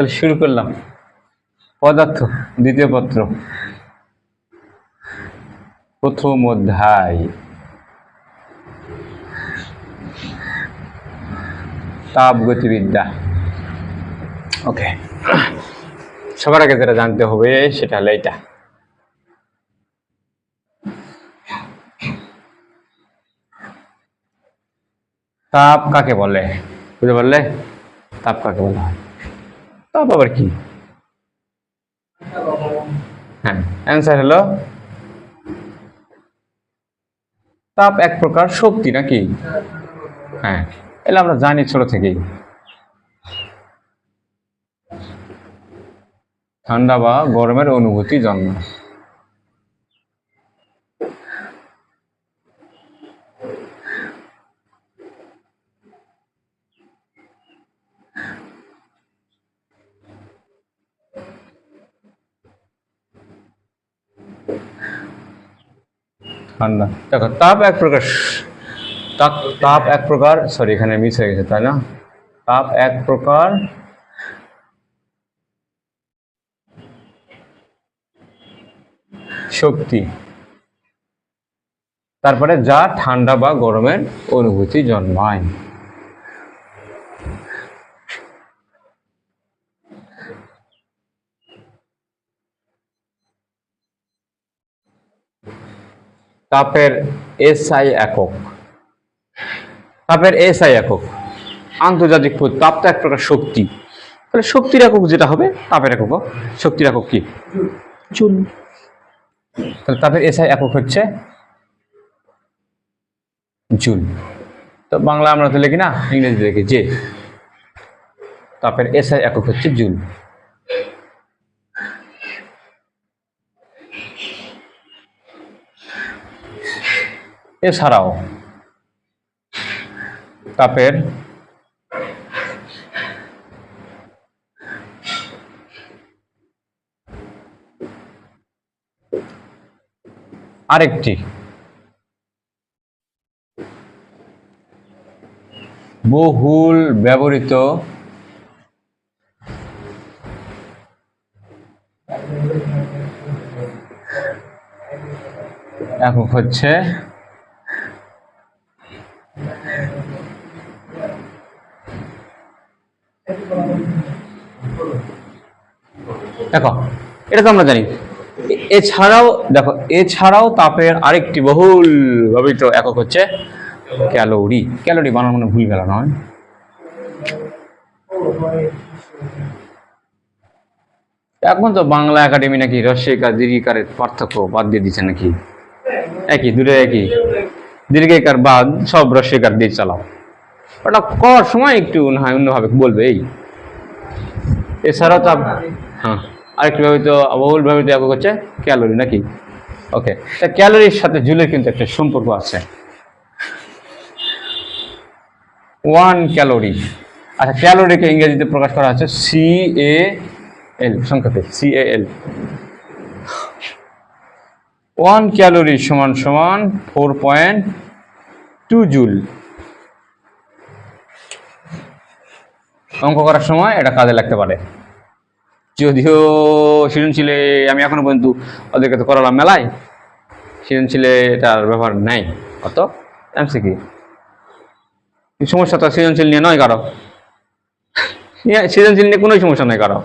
তাহলে শুরু করলাম। পদার্থ দ্বিতীয় পত্র, প্রথম অধ্যায়, তাপগতিবিদ্যা। ওকে, সবার আগে যেটা জানতে হবে সেটা হলো এটা, তাপ কাকে বলে? বুঝতে পারলে? তাপ কাকে বলা হয়? তাপ আবার কি? হ্যাঁ, অ্যান্সার হলো তাপ এক প্রকার শক্তি, নাকি? হ্যাঁ, এগুলো আমরা জানি ছোট থেকেই। ঠান্ডা বা গরমের অনুভূতি জন্মায়। ঠান্ডা, দেখো তাপ এক প্রকার, তাপ এক প্রকার, সরি এখানে মিস হয়ে গেছে, তাই না? তাপ এক প্রকার শক্তি, তারপরে যা ঠান্ডা বা গরমের অনুভূতি জন্মায়। তাপের এসআই একক, তাপের এসআই একক আন্তর্জাতিক পদ। তাপ তো এক প্রকার শক্তি, তাহলে শক্তির একক যেটা হবে তাপের একক, শক্তির একক কি? জুল। তাহলে তাপের এসআই একক হচ্ছে জুল। তো বাংলা আমরা তো লিখি না, ইংরেজি লিখি যে। তাপের এসআই একক হচ্ছে জুল। এছাড়াও তাপের আরেকটি বহুল ব্যবহৃত একক হচ্ছে দেখো, এটা তো আমরা জানি। এছাড়াও দেখো, এছাড়াও তাপের আরেকটি বহুল ব্যবহৃত একক হচ্ছে ক্যালোরি। ক্যালোরি বানানো মানে ভুল গেল নয়। এখন তো বাংলা একাডেমি নাকি হ্রস্বইকার দীর্ঘিকারের পার্থক্য বাদ দিয়ে দিচ্ছে নাকি? একই, দুটো একই, দীর্ঘিকার বাদ সব হ্রস্বইকার দিয়ে চালাও। ওটা করার সময় একটু না হয় অন্যভাবে বলবে। এই এছাড়াও তাপ, হ্যাঁ, আরেকটি ব্যবহৃত বহুল ব্যবহৃত একক হচ্ছে ক্যালোরি, নাকি? ওকে, তা ক্যালোরির সাথে জুলের কিন্তু একটা সম্পর্ক আছে। 1 ক্যালোরি। আচ্ছা, ক্যালোরিকে ইংরেজিতে প্রকাশ করা হচ্ছে CAL সংক্ষেপে, CAL। 1 ক্যালোরি সমান সমান 4.2 জুল। অঙ্ক করার সময় এটা কাজে লাগতে পারে। যদিও সৃজনশীলে আমি এখনো পর্যন্ত ওদেরকে তো করালাম মেলায়, সৃজনশীলে এটার ব্যবহার নেই অত। এমসিকিউ সমস্যা তো সৃজনশীল নিয়ে নয় কারো, সৃজনশীল নিয়ে কোনো সমস্যা নয় কারো,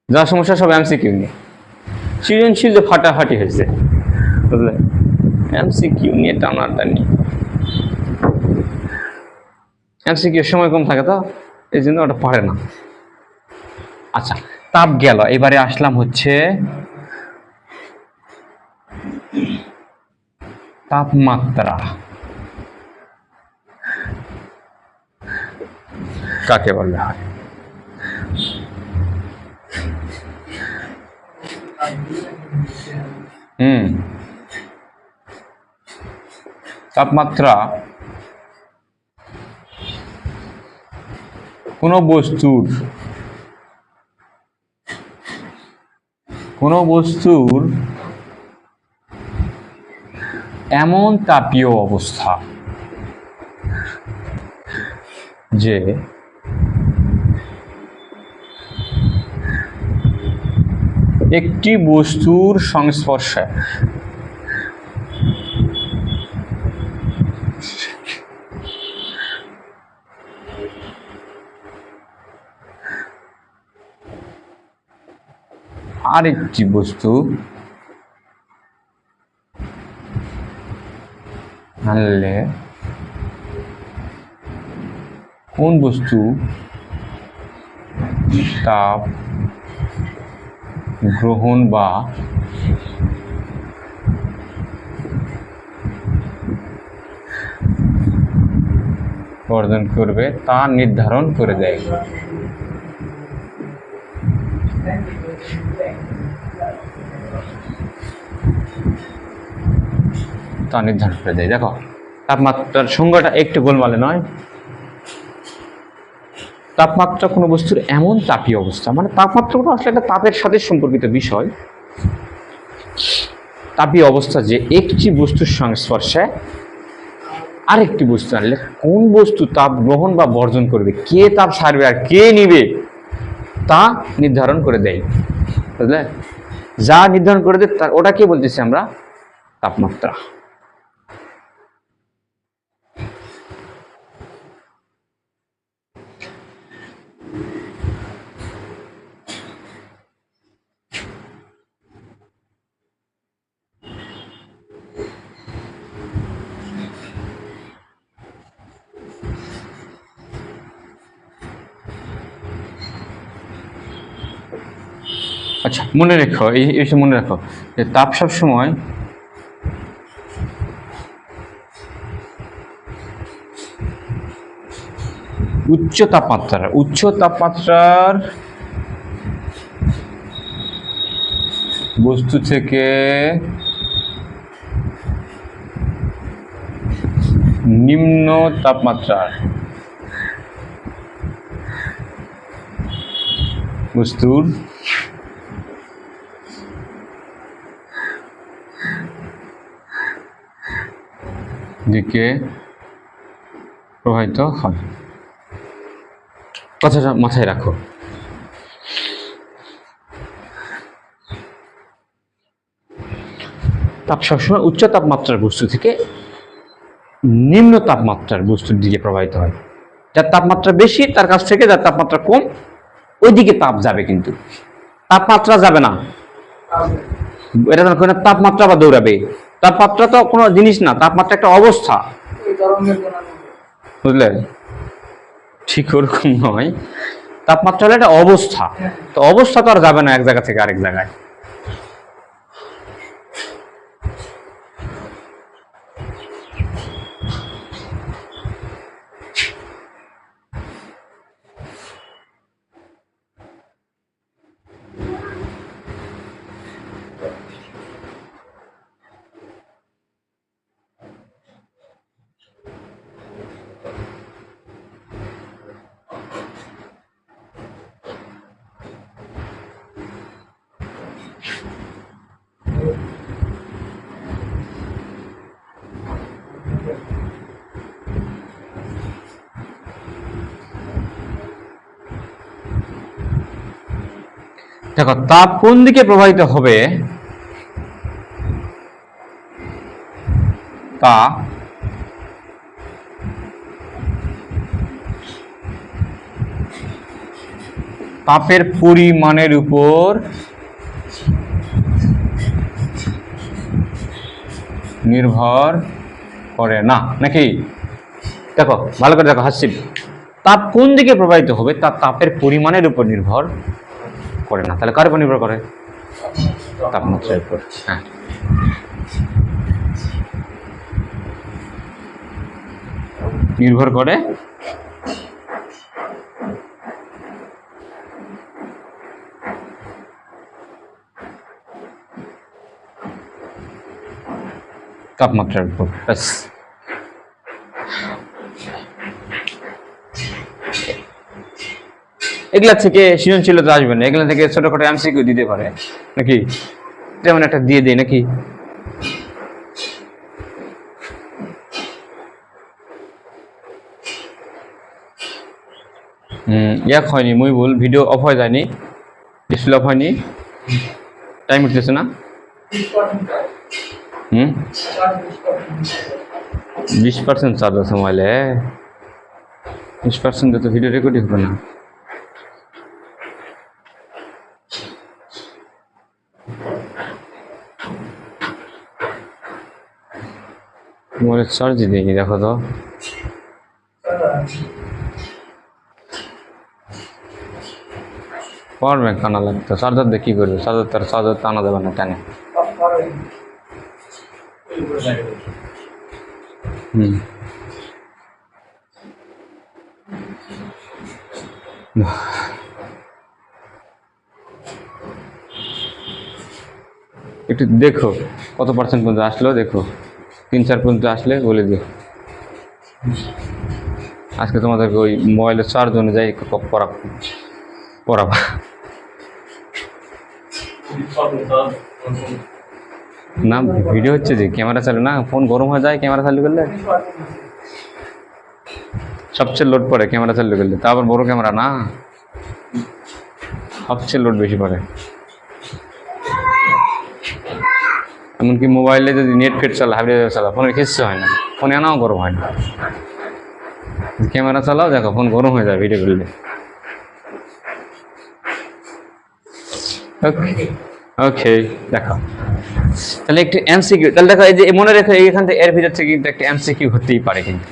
যা সমস্যা সব এমসিকিউ নিয়ে। সৃজনশীল তো ফাটাফাটি হয়েছে, বুঝলে? এমসিকিউ নিয়ে টানাটানি, এমসিকিউ সময় কম থাকে তো এই জন্য ওটা পারে না। আচ্ছা, তাপ গেল, এবারে আসলাম হচ্ছে তাপমাত্রা কাকে বলা হয়? তাপমাত্রা কোনো বস্তুর এমন তাপীয় অবস্থা যে একটি বস্তুর সংস্পর্শে আরেকটি বস্তু আনলে কোন বস্তু তাপ গ্রহণ বা বর্জন করবে তা নির্ধারণ করে দেয়। তা নির্ধারণ করে দেয়। দেখো তাপমাত্রার সংজ্ঞাটা একটু গোলমালে নয়। তাপমাত্রা কোনো বস্তুর এমন তাপীয় অবস্থা, মানে তাপমাত্রাটা আসলে একটা তাপের সাথে সম্পর্কিত বিষয়। তাপীয় অবস্থা যে একটি বস্তুর সংস্পর্শে আরেকটি বস্তু আনলে কোন বস্তু তাপ গ্রহণ বা বর্জন করবে, কে তাপ ছাড়বে আর কে নিবে, তা নির্ধারণ করে দেয়। বুঝলে, যা নির্ধারণ করে দেয় তার ওটাকে বলতেছি আমরা তাপমাত্রা। আচ্ছা, মনে রেখো, এই মনে রাখো যে তাপ সবসময় উচ্চ তাপমাত্রার বস্তু থেকে নিম্ন তাপমাত্রার বস্তুর দিকে প্রবাহিত হয়। কথাটা মাথায় রাখো। তাপ সবসময় উচ্চ তাপমাত্রার বস্তু থেকে নিম্ন তাপমাত্রার বস্তুর দিকে প্রবাহিত হয়। যার তাপমাত্রা বেশি তার কাছ থেকে যার তাপমাত্রা কম ওই দিকে তাপ যাবে, কিন্তু তাপমাত্রা যাবে না। এটা তাপমাত্রা বা দৌড়াবে। তাপমাত্রা তো কোনো জিনিস না, তাপমাত্রা একটা অবস্থা, বুঝলে? ঠিক ওরকম নয়, তাপমাত্রা হলো একটা অবস্থা। তো অবস্থা তো আর যাবে না এক জায়গা থেকে আরেক জায়গায়। দেখো, তাপ কোন দিকে প্রবাহিত হবে তা তাপের পরিমাণের উপর নির্ভর করে না, নাকি? দেখো ভালো করে দেখো হাসিব, তাপ কোন দিকে প্রবাহিত হবে তা তাপের পরিমাণের উপর নির্ভর করে না। তাহলে কার উপর নির্ভর করে? তাপমাত্রার উপর। হ্যাঁ, নির্ভর করে তাপমাত্রার উপর। ব্যাস, এগুলা থেকে সৃজনশীলতা আসবে না, এগুলা থেকে ছোটখাটো এমসিকিউ দিতে পারে, নাকি? যেমন একটা দিয়ে দেয়, নাকি? ইয়াক হয়নি, মুই ভুল, ভিডিও অফ হয়ে যায়নি, ডিসপ্লে অফ হয়নি। টাইম উঠতেছে না? 20% চার্জ আছে মোবাইলে। 20% তো ভিডিও রেকর্ডই হবে না। মোবাইলের চার্জ দিই দেখো তো। পাওয়ার ব্যাংক আনা লাগতো, চার্জার দিয়ে কি করবে? চার্জার তো আনা যাবে না টানে। একটু দেখো কত পার্সেন্ট পর্যন্ত আসলো, দেখো 3-4 পর্যন্ত আসলে বলে দিও। আজকে তোমাদেরকে ওই মোবাইলের চার্জ অনুযায়ী পড়াবা। না ভিডিও হচ্ছে যে ক্যামেরা চালু না, ফোন গরম হয়ে যায় ক্যামেরা চালু করলে, সবচেয়ে লোড পড়ে ক্যামেরা চালু করলে। তারপর বড় ক্যামেরা না, সবচেয়ে লোড বেশি পড়ে। এমনকি মোবাইলে যদি নেট ফেট চালা, হাইব্রিড চালা, ফোনের কিচ্ছু হয় না, ফোন এনাও গরম হয় না। ক্যামেরা চালাও দেখো ফোন গরম হয়ে যায় ভিডিও করলে। ওকে দেখো তাহলে একটু এমসিকিউ, তাহলে দেখো এই যে মনে রেখো এখান থেকে এর ভিতর থেকে কিন্তু একটা এমসিকিউ হতেই পারে কিন্তু।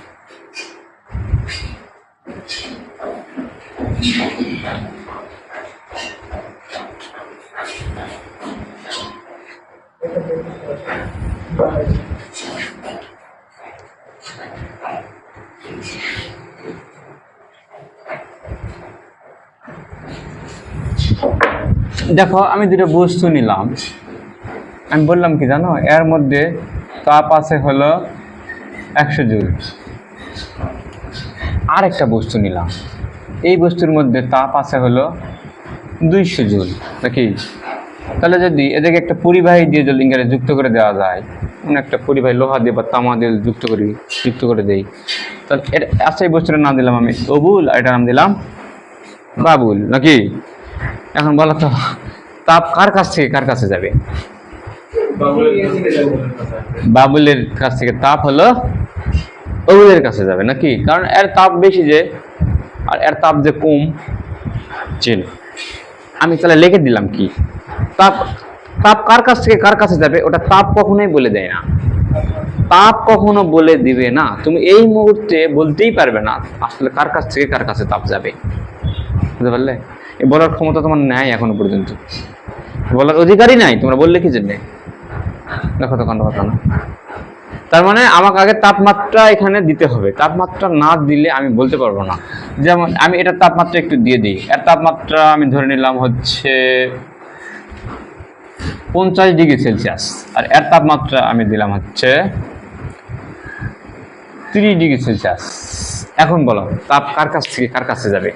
দেখো আমি দুটো বস্তু নিলাম, আমি বললাম কি জানো, এর মধ্যে তাপ আছে হলো 100 জুল। আর একটা বস্তু নিলাম, এই বস্তুর মধ্যে তাপ আছে হলো 200 জুল নাকি। তাহলে যদি এদেরকে একটা পরিবাহী দিয়ে যদি লিঙ্গারে যুক্ত করে দেওয়া যায়, মানে একটা পরিবাহী লোহা দিয়ে বা তামা দিয়ে যুক্ত করে দেই, তাহলে এটা আচ্ছা এই বস্তুটার নাম দিলাম আমি অবুল, আর এটার নাম দিলাম বাবুল নাকি। এখন বলো তো তাপ কার কাছ থেকে কার কাছে যাবে? বাবুলের কাছ থেকে তাপ হলো অবুলের কাছে যাবে নাকি, কারণ এর তাপ বেশি যে, আর এর তাপ যে কম। চিন আমি তাহলে লিখে দিলাম কি, তাপ তাপ কার কাছ থেকে কার কাছে যাবে, ওটা তাপ কখনোই বলে দেয় না, তাপ কখনো বলে দিবে না। তুমি এই মুহূর্তে বলতেই পারবে না আসলে কার কাছ থেকে কার কাছে তাপ যাবে, বুঝতে পারলে? এই বলার ক্ষমতা তোমার নাই, এখনো পর্যন্ত বলার অধিকারই নাই। তোমরা বললে কি জন্যে? দেখো তো কথা না। তার মানে আমাকে আগে তাপমাত্রা এখানে দিতে হবে, তাপমাত্রা না দিলে আমি বলতে পারবো না। যেমন আমি এটার তাপমাত্রা একটু দিয়ে দিই, এর তাপমাত্রা আমি ধরে নিলাম হচ্ছে 50 ডিগ্রি সেলসিয়াস, আর এর তাপমাত্রা আমি দিলাম হচ্ছে 30 ডিগ্রি সেলসিয়াস। এখন বলো তাপ কার কাছ থেকে কার কাছে যাবে?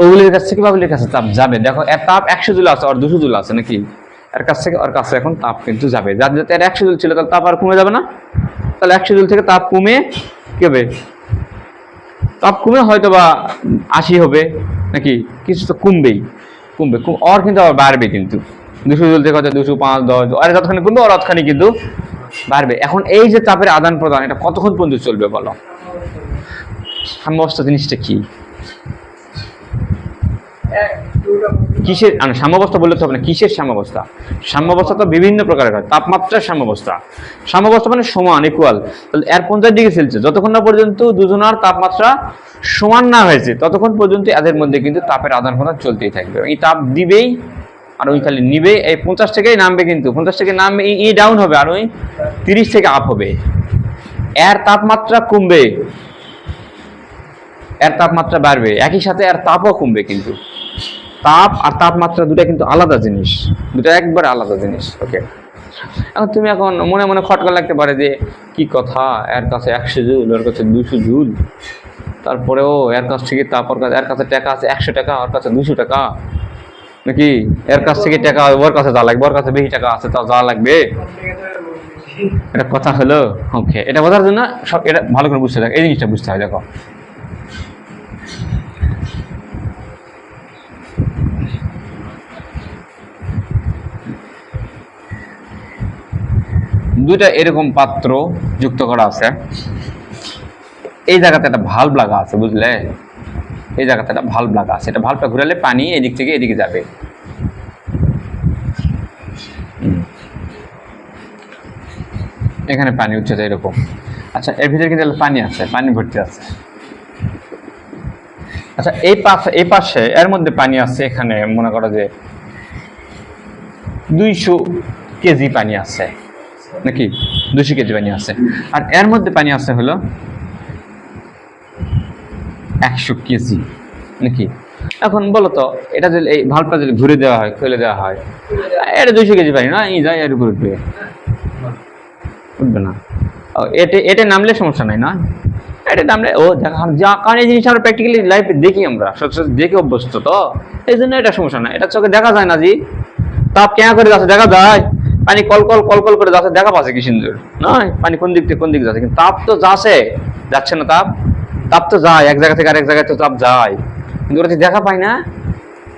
ওগুলির কাছ থেকে বাবুলির কাছে তাপ যাবে। দেখো এর তাপ 100 জুল আছে, আর 200 জুল আছে নাকি, এর কাছ থেকে ওর কাছে এখন তাপ কিন্তু যাবে। যার যাতে এর 100 জুল ছিল তাহলে তাপ আর কমে যাবে না, তাহলে 100 জুল থেকে তাপ কমে কি হবে? তাপ কমে হয়তো বা 80 হবে নাকি, কিছু তো কমবে, আর কিন্তু আবার বাড়বে কিন্তু 200 জুল থেকে হয়তো 200, 5, 10, আর যতখানি কমবে আর ততখানি কিন্তু বাড়বে। এখন এই যে তাপের আদান প্রদান, এটা কতক্ষণ পর্যন্ত চলবে বলো? সাম্যাবস্থা জিনিসটা কি? কিসের সাম্যাবস্থা বললে তো হবে না, কিসের সাম্যাবস্থা? সাম্যাবস্থা তো বিভিন্ন প্রকারের হয়। তাপমাত্রার সাম্যাবস্থা মানে সমান, ইকুয়াল। তাহলে এর 50 ডিগ্রি সেলসিয়াস যতক্ষণ না পর্যন্ত দুজনের তাপমাত্রা সমান না হয়েছে ততক্ষণ পর্যন্ত এদের মধ্যে কিন্তু তাপের আদান প্রদান চলতেই থাকবে। এই তাপ দিবেই আর ওই খালি নিবে, এই 50 থেকেই নামবে, কিন্তু 50 থেকে নামবে, ই ডাউন হবে, আর ওই 30 থেকে আপ হবে। এর তাপমাত্রা কমবে, এর তাপমাত্রা বাড়বে, একই সাথে এর তাপও কমবে। কিন্তু তাপ আর তাপমাত্রা দুটা কিন্তু আলাদা জিনিস, দুটা একবারে আলাদা জিনিস। ওকে, এখন তুমি এখন মনে মনে খটকা লাগতে পারে যে কি কথা, এর কাছে 100 জুল, ওর কাছে 200 জুল, তারপরেও এর কাছ থেকে তাপ, এর কাছে টাকা আছে 100 টাকা, ওর কাছে 200 টাকা নাকি, এর কাছ থেকে টাকা ওর কাছে যা লাগবে, ওর কাছে বেশি টাকা আছে তাও যা লাগবে, এটা কথা হলো? ওকে, এটা বোঝার জন্য সব এটা ভালো করে বুঝতে থাকে, এই জিনিসটা বুঝতে হয়। দেখো দুইটা এরকম পাত্র যুক্ত করা আছে, এই জায়গাতে একটা ভালভ লাগা আছে, বুঝলে? এই জায়গাতে একটা ভালভ লাগা আছে, এটা ভালভটা ঘুরালে পানি এদিক থেকে এদিকে যাবে। এখানে পানি উচ্চতা এরকম। আচ্ছা, এর ভিতরে কিন্তু পানি আছে, পানি ভর্তি আছে। আচ্ছা, এই পাশে এর মধ্যে পানি আছে, এখানে মনে করো যে 200 কেজি পানি আছে, নাকি 200 কেজি পানি আছে। আর এর মধ্যে পানি আছে হলো 100 কেজি, নাকি? এখন বলো তো, এটা যদি এই ভালভটা যদি ঘুরে দেওয়া হয়, খুলে দেওয়া হয়, এটা 200 কেজি পানি না, এই যায় এর উপর উঠবে, উঠবে না। এটা নামলে সমস্যা নাই না, এটা নামলে ও দেখা, কারণ এই জিনিস আমরা প্র্যাকটিক্যালি লাইফে দেখি, আমরা সচরাচর দেখে অভ্যস্ত, তো এই জন্য এটা সমস্যা না। এটা চোখে দেখা যায় না, জি তাপ কেনা করে যাচ্ছে দেখা যায়, পানি কল কল কল কল করে যাচ্ছে, দেখা পাচ্ছে কি সুন্দর নয়, পানি কোন দিক থেকে কোন দিকে যাচ্ছে, কিন্তু তাপ তো যাচ্ছে না, তাপ তো যায় এক জায়গা থেকে আরেক জায়গায়, তো তাপ যায়, কিন্তু ওটা দেখা পাই না,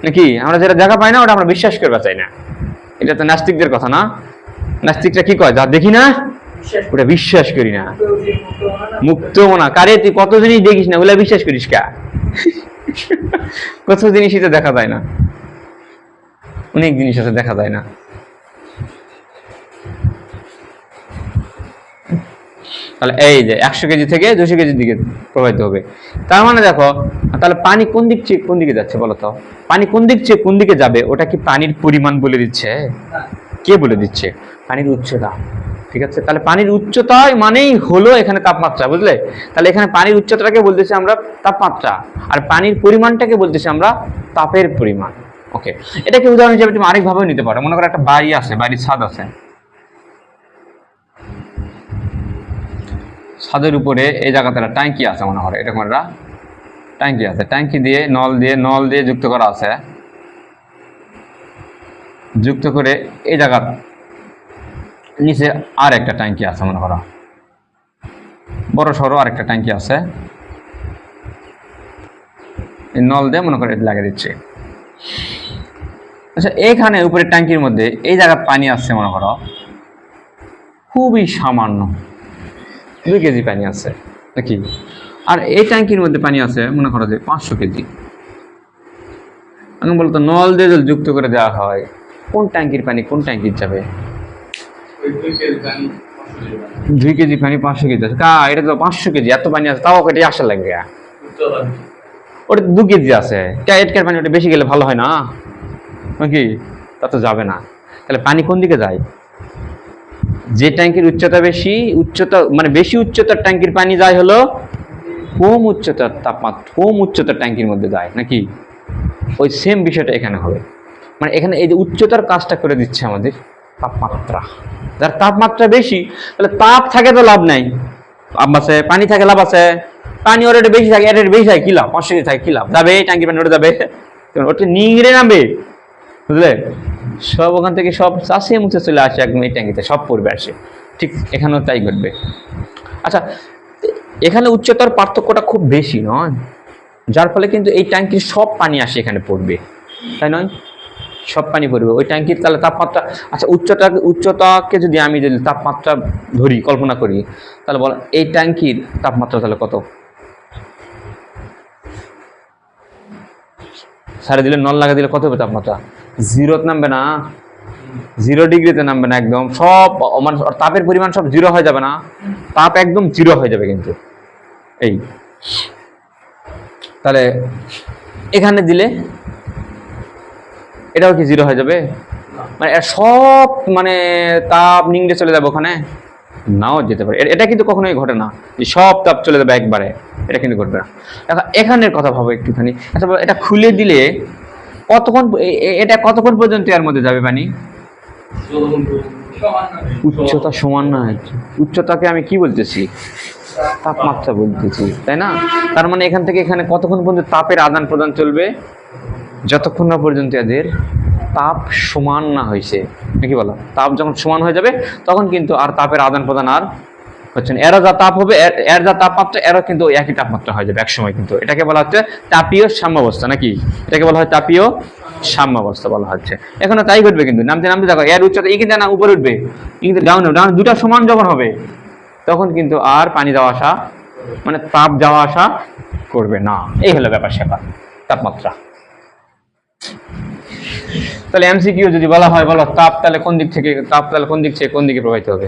নাকি? আমরা যেটা দেখা পাই না ওটা আমরা বিশ্বাস করতে চাই না। এটা তো নাস্তিকদের কথা না? নাস্তিকরা কি কয়, যা দেখি না ওটা বিশ্বাস করি না, মুক্ত না। কারে তুই কত জিনিস দেখিস না, ওগুলা বিশ্বাস করিস কা? কত জিনিসই তো দেখা যায় না, অনেক জিনিস আছে দেখা যায় না। তাহলে এই যে 100 কেজি থেকে 200 কেজির দিকে প্রবাহিত হবে, তার মানে দেখো, তাহলে পানি কোন দিক থেকে কোন দিকে যাচ্ছে বলো তো? পানি কোন দিক থেকে কোন দিকে যাবে ওটা কি পানির পরিমাণ বলে দিচ্ছে? কে বলে দিচ্ছে? পানির উচ্চতা। ঠিক আছে, তাহলে পানির উচ্চতা মানেই হলো এখানে তাপমাত্রা, বুঝলে? তাহলে এখানে পানির উচ্চতাটাকে বলতেছি আমরা তাপমাত্রা, আর পানির পরিমাণটাকে বলতেছি আমরা তাপের পরিমাণ। ওকে, এটাকে উদাহরণ হিসেবে তুমি আরেকভাবেও নিতে পারো। মনে করো একটা বাড়ি আছে, বাড়ির ছাদ আছে, ছাদের উপরে এই জায়গাতে একটা ট্যাঙ্কি আছে, মনে করো এরকম একটা ট্যাঙ্কি আছে, ট্যাঙ্কি দিয়ে নল দিয়ে যুক্ত করা আছে, যুক্ত করে এই জায়গা নিচে আর একটা ট্যাঙ্কি আছে, মনে করো বড় সড়ো আরেকটা ট্যাঙ্কি আছে, এই নল দিয়ে মনে করো এটা লাগিয়ে দিচ্ছে। আচ্ছা, এইখানে উপরে ট্যাঙ্কির মধ্যে এই জায়গা পানি আসছে, মনে করো খুবই সামান্য 2 কেজি পানি আছে, নাকি? আর এই ট্যাঙ্কির মধ্যে পানি আছে মনে করো যে 500 কেজি। এখন বলতো নল দিয়ে যদি যুক্ত করে দেওয়া হয়, কোন ট্যাঙ্কির পানি কোন ট্যাঙ্কির যাবে? 2 কেজি পানি 500 কেজি আছে, এটা তো 500 কেজি, এত পানি আছে, তাও কেটে আসা লাগবে, ওটা 2 কেজি আছে, এটকার পানি ওটা বেশি গেলে ভালো হয় না, নাকি? তা তো যাবে না। তাহলে পানি কোন দিকে যায়? যে ট্যাঙ্কির উচ্চতা বেশি, মানে বেশি উচ্চতার ট্যাঙ্কির পানি যায় হলো কম উচ্চতার তাপমাত্রা, কম উচ্চতার ট্যাঙ্কির মধ্যে যায়, নাকি? ওই সেম বিষয়টা এখানে হবে, মানে এখানে এই যে উচ্চতার কাজটা করে দিচ্ছে আমাদের তাপমাত্রা। যার তাপমাত্রা বেশি, তাহলে তাপ থাকে তো লাভ নাই, লাভ আছে, পানি থাকে লাভ আছে, পানি ওর একটু বেশি থাকে, এর বেশি থাকে কি লাভ? 500 কেজি থাকে কি লাভ? যাবে ট্যাঙ্কির পানি ওটা যাবে, ওটা নিংড়ে নামবে, বুঝলে? সব ওখান থেকে সব চাষে মুছে চলে আসে একদম এই ট্যাঙ্কিতে, সব পড়বে আসে। ঠিক এখানেও তাই ঘটবে। আচ্ছা, এখানে উচ্চতার পার্থক্যটা খুব বেশি নয়, যার ফলে কিন্তু এই ট্যাঙ্কির সব পানি আসে এখানে পড়বে, তাই নয়? সব পানি পড়বে ওই ট্যাঙ্কির। তাহলে তাপমাত্রা, আচ্ছা উচ্চতাকে যদি আমি তাপমাত্রা ধরি, কল্পনা করি, তাহলে বল এই ট্যাঙ্কির তাপমাত্রা তাহলে কত? সারে দিলে, নল লাগা দিলে কত হবে তাপমাত্রা? 0 নামবে না, 0 ডিগ্রিতে নামবে না, একদম সব মানে তাপের পরিমাণ সব 0 হয়ে যাবে না, তাপ একদম 0 হয়ে যাবে কিন্তু। এই তাহলে এখানে দিলে এটাও কি 0 হয়ে যাবে? মানে সব মানে তাপ নিংড়ে চলে যাবে ওখানে? নাও যেতে পারে, এটা কিন্তু কখনোই ঘটে না যে সব তাপ চলে যাবে একবারে, এটা কিন্তু ঘটবে না। এখানের কথা ভাবো একটুখানি। আচ্ছা, এটা খুলে দিলে এটা কতক্ষণ পর্যন্ত এর মধ্যে যাবে পানি? উচ্চতা সমান না, উচ্চতাকে আমি কি বলতেছি? তাপমাত্রা বলতেছি, তাই না? তার মানে এখান থেকে এখানে কতক্ষণ পর্যন্ত তাপের আদান প্রদান চলবে? যতক্ষণ না পর্যন্ত এদের তাপ সমান না হয়েছে, নাকি বলো? তাপ যখন সমান হয়ে যাবে তখন কিন্তু আর তাপের আদান প্রদান আর হচ্ছে না। এরা যা তাপ হবে, এর যা তাপমাত্রা, এরা কিন্তু একই তাপমাত্রা হয়ে যাবে এক সময়। কিন্তু এটাকে বলা হচ্ছে তাপীয় সাম্যাবস্থা, নাকি? এটাকে বলা হয় তাপীয় সাম্যাবস্থা বলা হচ্ছে। এখনো তাই ঘটবে, কিন্তু নামতে নামতে দেখো এর উচ্চতা এই কিন্তু না উপরে উঠবে, কিন্তু ডাউন ডাউন দুটা সমান যখন হবে তখন কিন্তু আর পানি যাওয়া আসা মানে তাপ যাওয়া আসা করবে না। এই হলো ব্যাপার স্যাপার তাপমাত্রা। তাহলে এমসিকিউ যদি বলা হয় বলো তাপ তাহলে কোন দিক থেকে কোন দিকে প্রবাহিত হবে?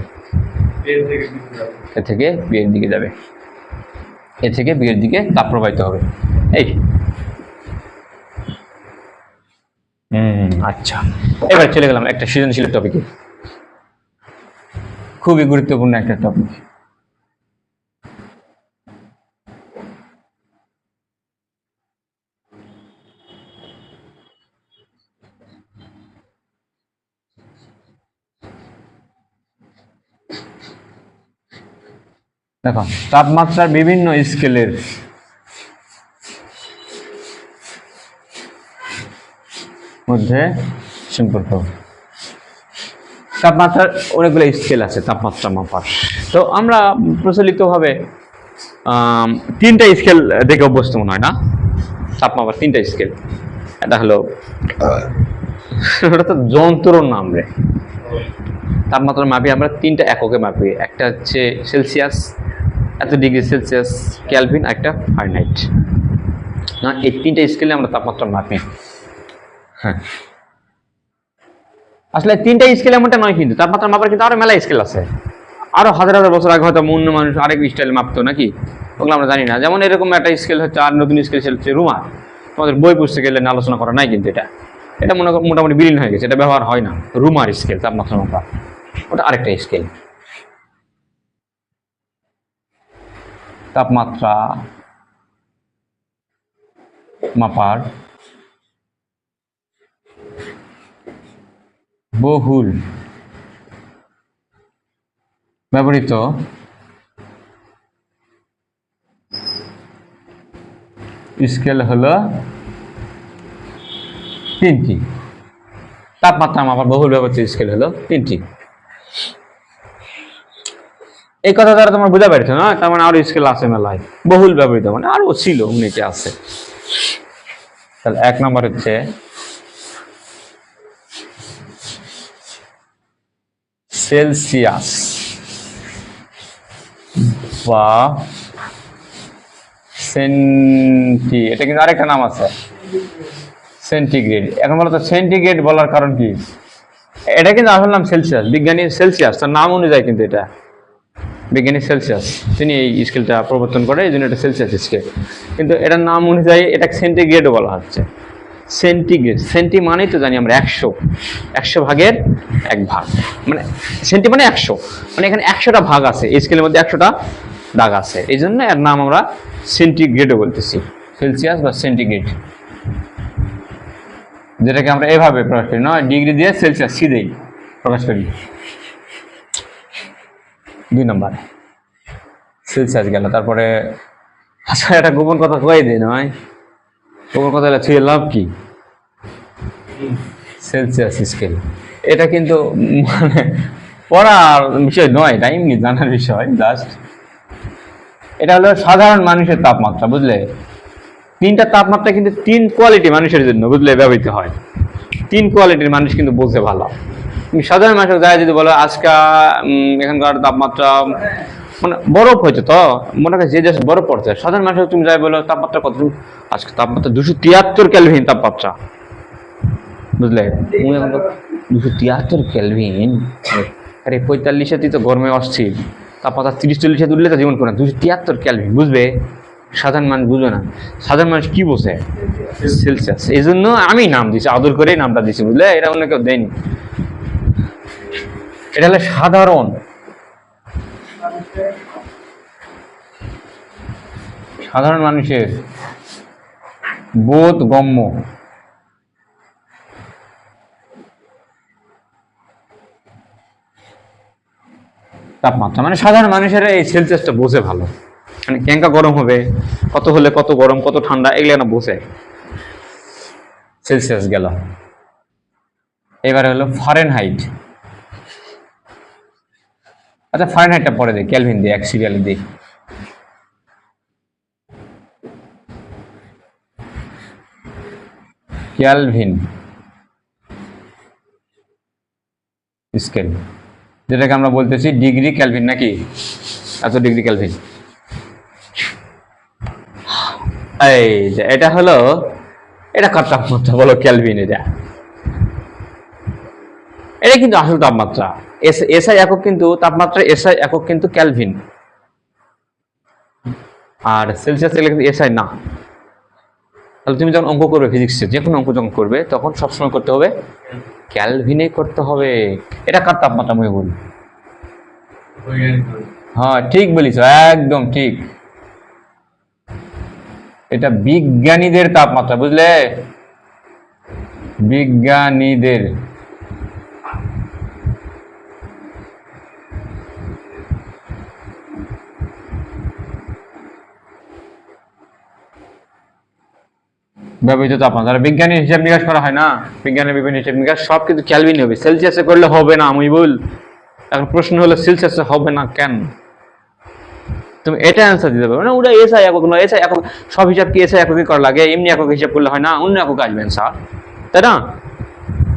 এ থেকে বি এর দিকে যাবে, এ থেকে বি এর দিকে তাপ প্রবাহিত হবে। এই আচ্ছা, এবার চলে গেলাম একটা সৃজনশীল টপিকে, খুবই গুরুত্বপূর্ণ একটা টপিক। দেখো তাপমাত্রার বিভিন্ন স্কেলের মধ্যে সম্পর্ক। তাপমাত্রার অনেকগুলো স্কেল আছে তাপমাত্রা মাপার। তো আমরা প্রচলিতভাবে তিনটা স্কেল দেখে অভ্যস্ত মনে হয় না? তাপমাত্রার তিনটা স্কেল। এটা হলো ওটা তো যন্ত্রর নাম রে। তাপমাত্রা মাপি আমরা তিনটা এককে মাপি, একটা হচ্ছে সেলসিয়াস, এত ডিগ্রি সেলসিয়াস, ক্যালভিন, একটা ফারেনহাইট। না, এই তিনটা স্কেলে আমরা তাপমাত্রা মাপি। হ্যাঁ, আসলে তিনটা স্কেল এমনটা নয়, কিন্তু তাপমাত্রা মাপার কিন্তু আরো মেলা স্কেল আছে। আরো হাজার হাজার বছর আগে হয়তো অন্য মানুষ আরেক স্টাইল মাপতো নাকি, ওগুলো আমরা জানি না। যেমন এরকম একটা স্কেল হচ্ছে, আর নতুন স্কেল হচ্ছে রুমার। তোমাদের বই পুস্তকে গেলে আলোচনা করা নাই, কিন্তু এটা এটা মোটামুটি বিলীন হয়ে গেছে, এটা ব্যবহার হয় না। রুমার স্কেল তাপমাত্রা মাপা, ওটা আরেকটা স্কেল। তাপমাত্রা মাপার বহুল ব্যবহৃত স্কেল হলো তিনটি। তাপমাত্রা মাপার বহুল ব্যবহৃত স্কেল হলো তিনটি। এই কথা দ্বারা তোমরা বুঝা পারছো না? তার মানে আরো স্কেল আছে মেলায়, বহুল ব্যবহৃত মানে আরো ছিল, অনেকে আছে। তাহলে এক নম্বর হচ্ছে সেলসিয়াস বা এটা কিন্তু আরেকটা নাম আছে, সেন্টিগ্রেড। এখন বলতো সেন্টিগ্রেড বলার কারণ কি? এটা কিন্তু আসল নাম সেলসিয়াস, বিজ্ঞানী সেলসিয়াস, তার নাম অনুযায়ী কিন্তু এটা বিজ্ঞানী সেলসিয়াস, তিনি এই স্কেলটা প্রবর্তন করে, এই জন্য এটা সেলসিয়াস স্কেল। কিন্তু এটার নাম অনুযায়ী এটা সেন্টিগ্রেডও বলা হচ্ছে। সেন্টিগ্রেড, সেন্টি মানেই তো জানি আমরা 100 ভাগের 1 ভাগ, মানে সেন্টি মানে 100, মানে এখানে 100টা ভাগ আছে, এই স্কেলের মধ্যে 100টা দাগ আছে, এই জন্য এর নাম আমরা সেন্টিগ্রেডও বলতেছি, সেলসিয়াস বা সেন্টিগ্রেড, যেটাকে আমরা এভাবে প্রকাশ করি, নয় ডিগ্রি দিয়ে সেলসিয়াস সিধেই প্রকাশ করি। 2 নম্বর সেলসিয়াস গেল। তারপরে আচ্ছা, একটা গোপন কথা কয়ে দিই নয়, গোপন কথা ছুঁয়ে লাভ কি? সেলসিয়াস স্কেল এটা কিন্তু মানে পড়ার বিষয় নয়, এটা এমনি জানার বিষয় জাস্ট। এটা হলো সাধারণ মানুষের তাপমাত্রা, বুঝলে? তিনটা তাপমাত্রা কিন্তু 3 কোয়ালিটি মানুষের জন্য, বুঝলে, ব্যবহৃত হয়। 3 কোয়ালিটির মানুষ কিন্তু বোঝে ভালো। তুমি সাধারণ মানুষ যায় যদি বলো আজকে এখানকার তাপমাত্রা মানে বরফ হয়েছে, তো মনে হয় যে দেশ বরফ পড়ছে, সাধারণ মানুষ তুমি যাই বলো তাপমাত্রা কত, আজকে তাপমাত্রা 273 কেলভিন তাপমাত্রা, বুঝলে? 273 কেলভিন, আরে 45-এ তো গরমে অস্থির, তাপমাত্রা 30-40-এ তুললে তো জীবন করে 273 কেলভিন, বুঝবে? সাধারণ মানুষ বুঝবে না। সাধারণ মানুষ কি বোঝে? সেলসিয়াস। এই জন্য আমি নাম দিছি, আদর করে নামটা দিছি, বুঝলে? এটা অন্য কেউ দেয়নি, এটা হলো সাধারণ মানুষের বোধগম্য তাপমাত্রা, মানে সাধারণ মানুষেরা এই সেলসিয়াসটা বোঝে ভালো, মানে কেঙ্কা গরম হবে, কত হলে কত গরম, কত ঠান্ডা, এগুলো না বোঝে। সেলসিয়াস গেল। এবারে হলো ফারেনহাইট। আচ্ছা, ফারেনহাইটটা পরে দিই, ক্যালভিন দিই, এক সিরিয়ালে দিই। ক্যালভিন স্কেল, যেটাকে আমরা বলতেছি ডিগ্রি কেলভিন নাকি, এত ডিগ্রি কেলভিন। এই যে এটা হলো, এটা কার তাপমাত্রা বলো, কেলভিন। এটা কিন্তু আসল তাপমাত্রা। এসআই একক কিন্তু তাপমাত্রা, এসআই একক কিন্তু কেলভিন, আর সেলসিয়াস কিন্তু এসআই না। তাহলে তুমি যখন অঙ্ক করবে ফিজিক্সে, যে কোনো অঙ্ক যখন করবে তখন সবসময় করতে হবে ক্যালভিনে করতে হবে। এটা কার তাপমাত্রা মই বল? হ্যাঁ ঠিক বলিস, একদম ঠিক। এটা বিজ্ঞানীদের তাপমাত্রা, বুঝলে, বিজ্ঞানীদের। ব্যবহৃত তাপমাত্রা বিজ্ঞানী হিসাব নিকাশ করা হয় না, বিজ্ঞানের বিভিন্ন হিসাব নিকাশ সব কিন্তু ক্যালভিন হবে। সেলসিয়াসে করলে হবে না আমি বল। এখন প্রশ্ন হলো সেলসিয়াসে হবে না কেন? তুমি এটা অ্যান্সার দিতে পারবে না, ওটা এসআই একক নয়। এসআই একক সব হিসাব কি এসআই এককই করা লাগে? এমনি একক হিসাব করলে হয় না, অন্য একক আসবেন স্যার, তাই না?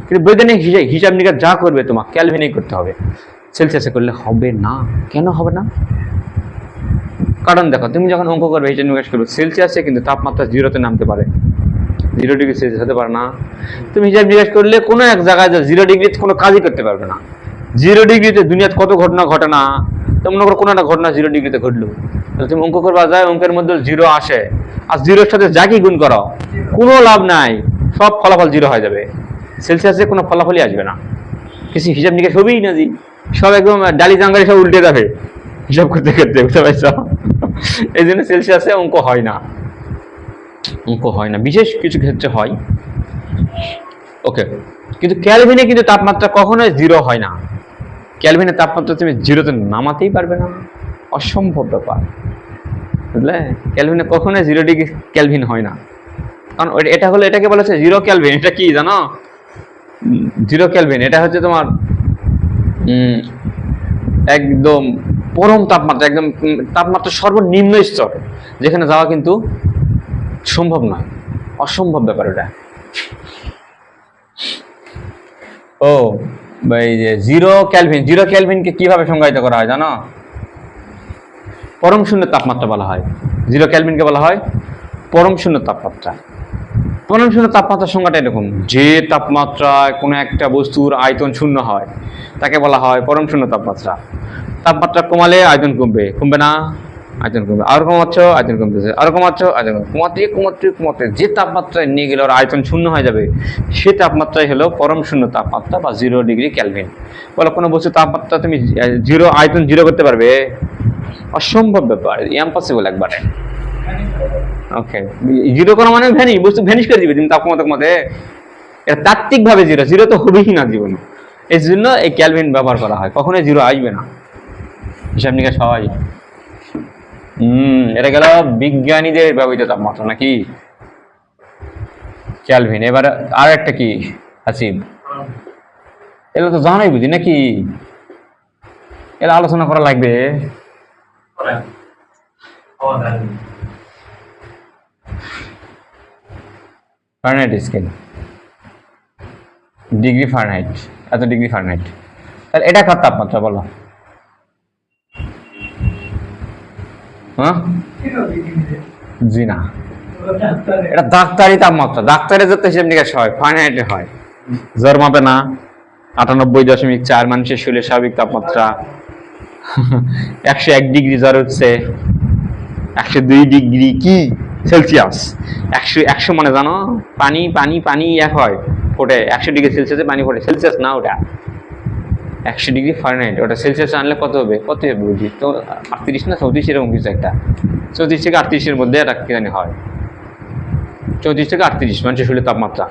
কিন্তু বৈজ্ঞানিক হিসাব নিকাশ যা করবে তোমার ক্যালভিনেই করতে হবে, সেলসিয়াসে করলে হবে না। কেন হবে না? কারণ দেখো, তুমি যখন অঙ্ক করবে, হিসাব নিকাশ করবে, সেলসিয়াসে কিন্তু তাপমাত্রা 0-তে নামতে পারে, 0 ডিগ্রি সেলসিয়াস হতে পারে না। তুমি হিসাব নিকাশ করলে কোনো এক জায়গায় 0 ডিগ্রিতে কোনো কাজই করতে পারবে না। 0 ডিগ্রিতে দুনিয়াতে কত ঘটনা ঘটে না, তো মনে করো কোনো একটা ঘটনা 0 ডিগ্রিতে ঘটলো, তাহলে তুমি অঙ্ক করবা যায়, অঙ্কের মধ্যে 0 আসে, আর 0-এর সাথে যা কি গুণ করো কোনো লাভ নাই, সব ফলাফল 0 হয়ে যাবে। সেলসিয়াসে কোনো ফলাফলই আসবে না, কিছু হিসাব নিকাশ হবেই না, জি সব একদম ডালি জাঙ্গারি সব উল্টে যাবে হিসাব করতে করতে, বুঝতে পারছো? এই জন্য সেলসিয়াসে অঙ্ক হয় না, অঙ্ক হয় না, বিশেষ কিছু ক্ষেত্রে হয়। ওকে, কিন্তু ক্যালভিনে কিন্তু তাপমাত্রা কখনোই 0 হয় না। ক্যালভিনের তাপমাত্রা তুমি 0-তে নামাতেই পারবে না, অসম্ভব ব্যাপার, বুঝলে? ক্যালভিনে কখনোই 0 ডিগ্রি ক্যালভিন হয় না, কারণ এটা হলো, এটাকে বলা হচ্ছে 0 ক্যালভিন। এটা কি জানো? 0 ক্যালভিন এটা হচ্ছে তোমার একদম পরম তাপমাত্রা, একদম তাপমাত্রা সর্বনিম্ন স্তর, যেখানে যাওয়া কিন্তু সম্ভব নয়, অসম্ভব ব্যাপার এটা। ও এই যে 0 ক্যালভিন, 0 ক্যালভিনকে কিভাবে সংজ্ঞায়িত করা হয় জানো? পরম শূন্য তাপমাত্রা বলা হয়। 0 ক্যালভিনকে বলা হয় পরম শূন্য তাপমাত্রা। পরম শূন্য তাপমাত্রার সংজ্ঞাটা এরকম, যে তাপমাত্রায় কোনো একটা বস্তুর আয়তন শূন্য হয় তাকে বলা হয় পরম শূন্য তাপমাত্রা। তাপমাত্রা কমালে আয়তন কমবে, কমবে না? আয়তন কমবে। আর কমাচ্ছ, আয়তন কমতেছে, আর কমাচ্ছ, আয়তন কমাতে কমাতে কমাতে যে তাপমাত্রায় নিয়ে গেলে ওর আয়তন শূন্য হয়ে যাবে, সে তাপমাত্রাই হলো পরম শূন্য তাপমাত্রা বা 0 ডিগ্রি ক্যালভিন। বলো কোনো বস্তু তাপমাত্রা তুমি 0 আয়তন 0 করতে পারবে? অসম্ভব ব্যাপার, ইম্পসিবল একবারে। ওকে, 0 করা মানে ভ্যানিশ, বস্তু ভ্যানিশ করে দিবে তুমি তাপমাত্রা কমাতে। এটা তাত্ত্বিক ভাবে 0 তো হবেই না জীবনে, এই জন্য এই ক্যালভিন ব্যবহার করা হয়, কখনোই 0 আসবে না, হিসাব নিকাশ হয়। এটা গেল বিজ্ঞানীদের ব্যবহৃত তাপমাত্রা নাকি ক্যালভিন। এবার আর একটা কি আছে, এগুলো তো জানাই বুঝি নাকি, এগুলো আলোচনা করা লাগবে। ফারেনহাইট স্কেল, ডিগ্রি ফারেনহাইট, এত ডিগ্রি ফারেনহাইট, তাহলে এটা কার তাপমাত্রা বলো? হ্যাঁ জি না, এটা ডাক্তারি তাপমাত্রা, ডাক্তারের যত হিসেব নিকাশ হয় ফারেনহাইটে হয়। জ্বর মাপে না, 98.4 মানুষের শরীরের স্বাভাবিক তাপমাত্রা। 101 ডিগ্রি জ্বর হচ্ছে, 102 ডিগ্রি কি সেলসিয়াস। 100 মানে জানো, পানি পানি পানি এক হয় ফোটে, 100 ডিগ্রি সেলসিয়াসে পানি ফোটে, সেলসিয়াস না ওটা, 100 ডিগ্রি ফারেনহাইট। ওটা সেলসিয়াস আনলে কত হবে, কত হবে বুঝি তো, 38 না 34 এরকম কিছু একটা, 34 থেকে 38-এর মধ্যে একটা কি জানি হয়, 34 থেকে 38 মানুষের শরীরের তাপমাত্রা,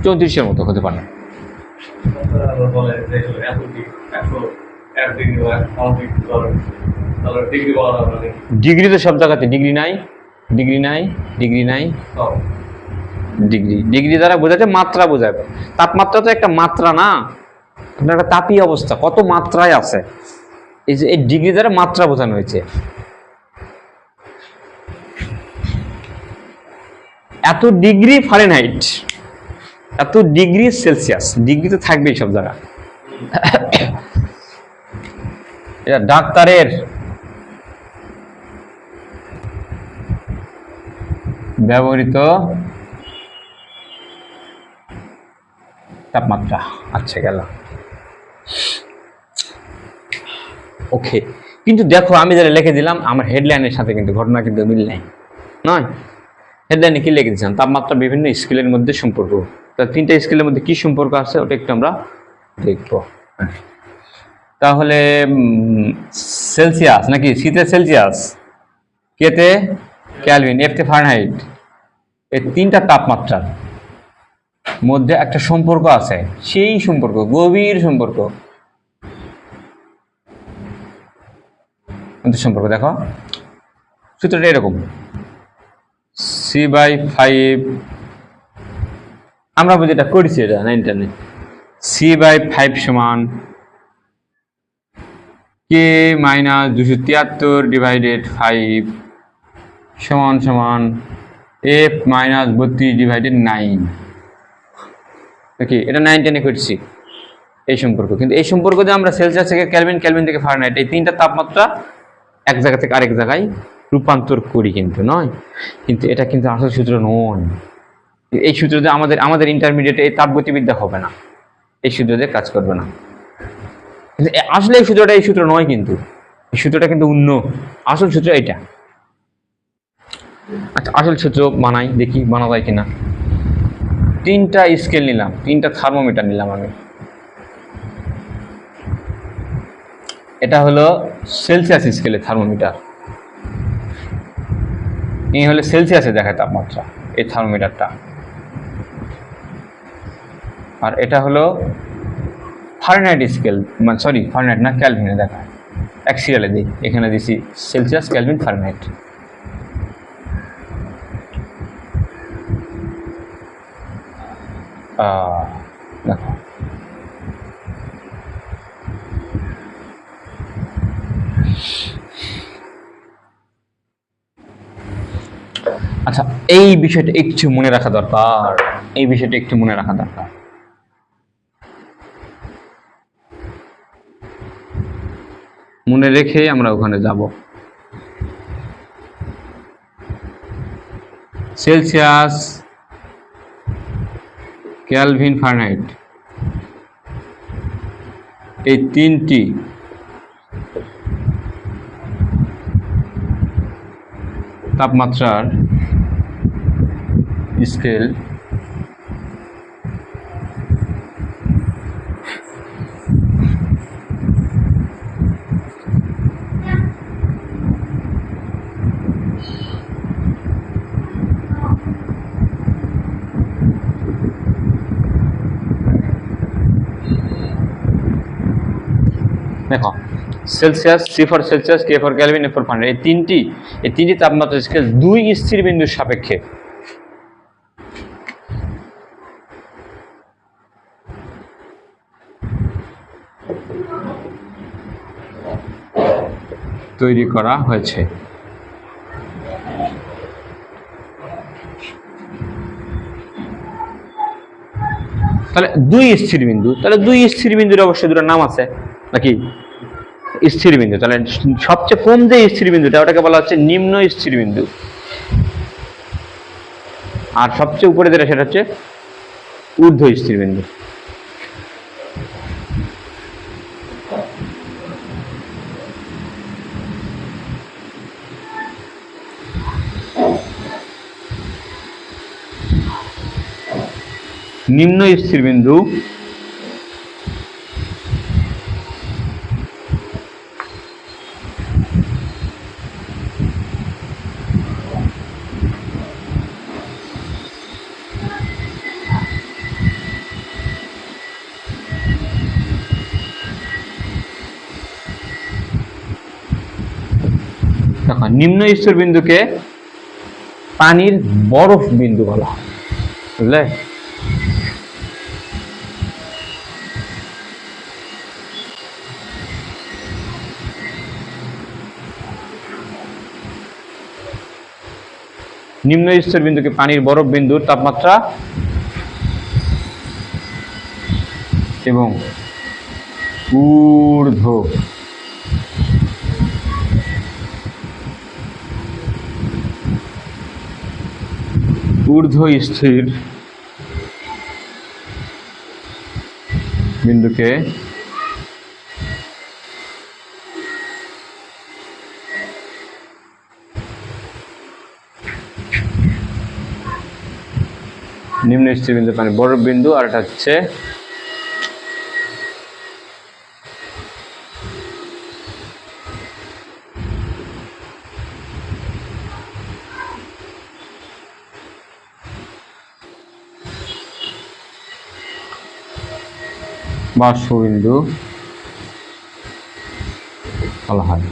34-এর মতো হতে পারে। ডিগ্রি তো সব জায়গাতে ডিগ্রি নাই, ডিগ্রি নাই, ডিগ্রি নাই, ডিগ্রি ডিগ্রি দ্বারা বোঝাচ্ছে মাত্রা বোঝায়। তাপমাত্রা তো একটা মাত্রা না, একটা তাপীয় অবস্থা, কত মাত্রায় আছে, এই যে এই ডিগ্রি দ্বারা মাত্রা বোঝানো হয়েছে। এত ডিগ্রি ফারেনহাইট, এত ডিগ্রি সেলসিয়াস, ডিগ্রি তো থাকবেই সব জায়গায়, এটা ডাক্তারের ব্যবহৃত তাপমাত্রা। আচ্ছা গেল, ওকে। কিন্তু দেখো আমি যেটা লিখে দিলাম আমার হেডলাইনের সাথে কিন্তু ঘটনা কিন্তু মিল নেই, নয়? হেডলাইনে কি লিখে দিয়েছিলাম? তাপমাত্রা বিভিন্ন স্কেলের মধ্যে সম্পর্ক। তা 3টা স্কেলের মধ্যে কি সম্পর্ক আছে ওটা একটু আমরা দেখব। তাহলে সেলসিয়াস নাকি? সিতে সেলসিয়াস, কেতে ক্যালভিন, এফতে ফারেনহাইট, এই 3টা তাপমাত্রার মধ্যে একটা সম্পর্ক আছে। সেই সম্পর্ক গভীর সম্পর্ক। সম্পর্ক দেখো, সূত্রটা এরকম, C/5, আমরা বুঝি এটা করেছি, এটা 9 C/5 সমান K-273/5 সমান সমান F-32/9। ওকে, এটা 9 করছি এই সম্পর্ক। কিন্তু এই সম্পর্ক যে আমরা সেলসিয়াস থেকে ক্যালভিন, ক্যালভিন থেকে ফারেনহাইট, এই 3টা তাপমাত্রা এক জায়গা থেকে আরেক জায়গায় রূপান্তর করি কিন্তু নয়। কিন্তু এটা কিন্তু আসল সূত্র নয়। এই সূত্র দিয়ে আমাদের ইন্টারমিডিয়েটে এই তাপগতিবিদ্যা হবে না, এই সূত্র দিয়ে কাজ করবে না। কিন্তু আসলে এই সূত্র নয়, কিন্তু এই সূত্রটা কিন্তু অন্য। আসল সূত্র এটা। আচ্ছা, আসল সূত্র বানাই, দেখি বানা যায় কিনা। 3টা স্কেল নিলাম, 3টা থার্মোমিটার নিলাম আমি। এটা হলো সেলসিয়াস স্কেলে থার্মোমিটার, এই হলো সেলসিয়াসে দেখায় তাপমাত্রা এই থার্মোমিটারটা। আর এটা হলো ফারেনহাইট স্কেল, মানে সরি ফারেনহাইট না, ক্যালভিনে দেখায়। এক সিরিয়ালে দিই, এখানে দিছি সেলসিয়াস, ক্যালভিন, ফারেনহাইট। দেখো আচ্ছা, এই বিষয়টা একটু মনে রাখা দরকার, এই বিষয়টা একটু মনে রাখা দরকার। মনে রেখে আমরা ওখানে যাব। সেলসিয়াস, ক্যালভিন, ফারেনহাইট, এই 3টি তাপমাত্রার স্কেল দেখো, Celsius, C for Celsius, K for Kelvin, F for Fahrenheit, এই তিনটি তাপমাত্রা স্কেল 2 স্থির বিন্দুর সাপেক্ষে তৈরি করা হয়েছে। তাহলে 2 স্থির বিন্দু, তাহলে 2 স্থির বিন্দুর অবশ্যই দুটো নাম আছে নাকি? স্থির বিন্দু, তাহলে সবচেয়ে কম যে স্থির বিন্দুটা ওটাকে বলা হচ্ছে নিম্ন স্থির বিন্দু, আর সবচেয়ে উপরে যেটা সেটা হচ্ছে ঊর্ধ্ব স্থির বিন্দু। নিম্ন স্থির বিন্দু দেখো, নিম্ন স্তর বিন্দুকে পানির বরফ বিন্দু বলা হয়, বুঝলে? নিম্ন স্তর বিন্দুকে পানির বরফ বিন্দুর তাপমাত্রা এবং ঊর্ধ্ব স্থির বিন্দুকে নিম্ন স্থির বিন্দু মানে বড় বিন্দু, আর এটা হচ্ছে বাষ্পবিন্দু বলা হয়।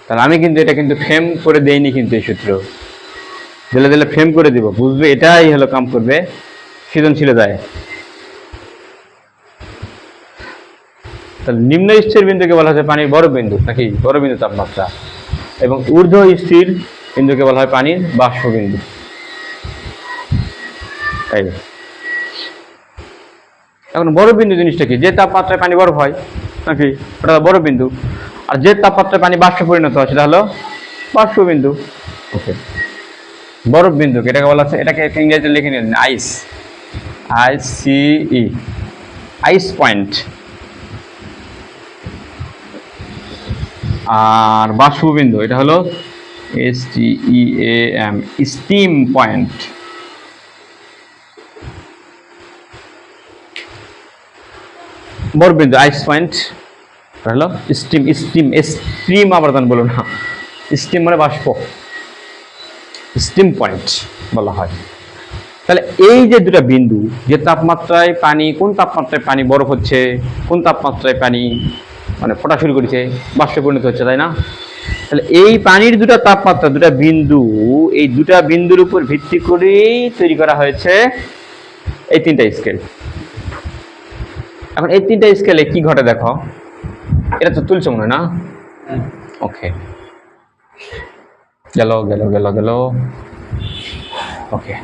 তাহলে আমি কিন্তু এটা কিন্তু ফ্রেম করে দেইনি, কিন্তু এই সূত্র দিলে দিলে ফ্রেম করে দিব, বুঝবে এটাই হলো কাম করবে সৃজনশীলতায়। তাহলে নিম্ন স্থির বিন্দুকে বলা হয় পানির বরফ বিন্দু, নাকি বরফ বিন্দু তাপমাত্রা, এবং ঊর্ধ্ব স্থির বিন্দুকে বলা হয় পানির বাষ্প বিন্দু। তাই এখন বরফ বিন্দু জিনিসটা কি? যে তাপমাত্রায় পানি বরফ হয় নাকি, ওটা বরফ বিন্দু। আর যে তাপমাত্রায় পানি বাষ্পে পরিণত হয় সেটা হলো বাষ্প বিন্দু। ওকে, বরফ বিন্দু এটাকে বলা আছে, এটাকে ইংরেজিতে লিখে নিন আইস, ICE, আইস পয়েন্ট। আর বাষ্প বিন্দু এটা হলো STEAM, স্টিম পয়েন্ট। বরফ বিন্দু আইস পয়েন্ট হলো স্টিম, স্ট্রিম আবার বলো না, স্টিম মানে বাষ্প, স্টিম পয়েন্ট বলা হয়। তাহলে এই যে দুটা বিন্দু, যে তাপমাত্রায় পানি, কোন তাপমাত্রায় পানি বরফ হচ্ছে, কোন তাপমাত্রায় পানি মানে ফোটা শুরু করেছে, বাষ্পে পরিণত হচ্ছে, তাই না? তাহলে এই পানির দুটা তাপমাত্রা, দুটা বিন্দু, এই দুটা বিন্দুর উপর ভিত্তি করেই তৈরি করা হয়েছে এই তিনটা স্কেল। এখন এই তিনটা স্কেলে কি ঘটে দেখো, এটা তো তুলছো মনে হয় না? ওকে, গেল গেল গেল গেল। ওকে,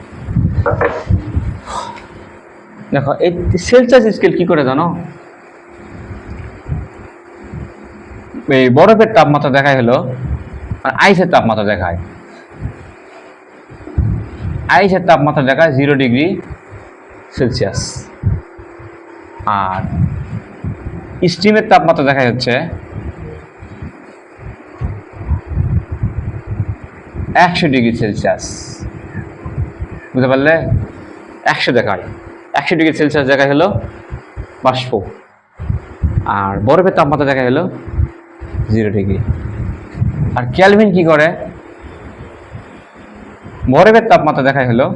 দেখো এই সেলসিয়াস স্কেল কি করে জানো? এই বরফের তাপমাত্রা দেখায় হলো, আর আইসের তাপমাত্রা দেখায়, আইসের তাপমাত্রা দেখায় 0 ডিগ্রি সেলসিয়াস, আর স্টিমের তাপমাত্রা দেখায় হচ্ছে 100 ডিগ্রি সেলসিয়াস। বুঝতে পারলে? 100 দেখায়, 100 ডিগ্রি সেলসিয়াস দেখায় হলো বাষ্প, আর বরফের তাপমাত্রা দেখায় হলো 0 ডিগ্রি। আর কেলভিন কি করে? বরফের তাপমাত্রা দেখায় হলো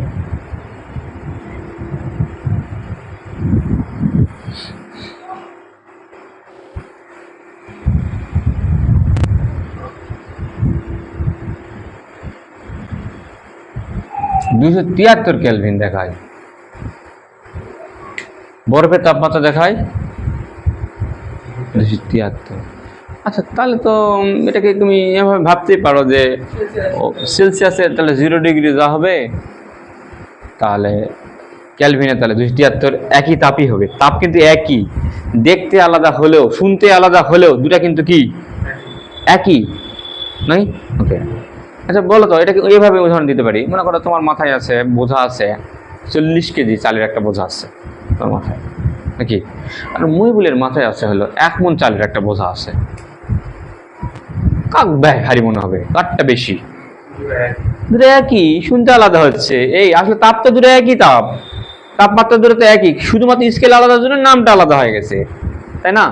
273 কেলভিন দেখায়, বরফের তাপমাত্রা দেখায় 273। আচ্ছা, তাহলে তো এটাকে তুমি এভাবে ভাবতেই পারো যে সেলসিয়াসে তাহলে 0 ডিগ্রি যা হবে, তাহলে ক্যালভিনে তাহলে 273 একই তাপই হবে। তাপ কিন্তু একই, দেখতে আলাদা হলেও, শুনতে আলাদা হলেও দুটা কিন্তু কি একই নয়? ওকে, আচ্ছা বলো তো এটাকে এইভাবে উদাহরণ দিতে পারি। মনে করো তোমার মাথায় আছে, বোঝা আছে 40 কেজি চালের একটা বোঝা আছে তোমার মাথায়, নাকি? আর মহিবুলের মাথায় আছে হলো 1 মণ চালের একটা বোঝা আছে। কাক ব্যয় ভারী মনে হবে, কারটা বেশি? দুটো একই, শুনতে আলাদা হচ্ছে। এই আসলে তাপ তো দুটো একই, তাপমাত্রা দুটো তো একই, শুধুমাত্র স্কেল আলাদার জন্য নামটা আলাদা হয়ে গেছে, তাই না?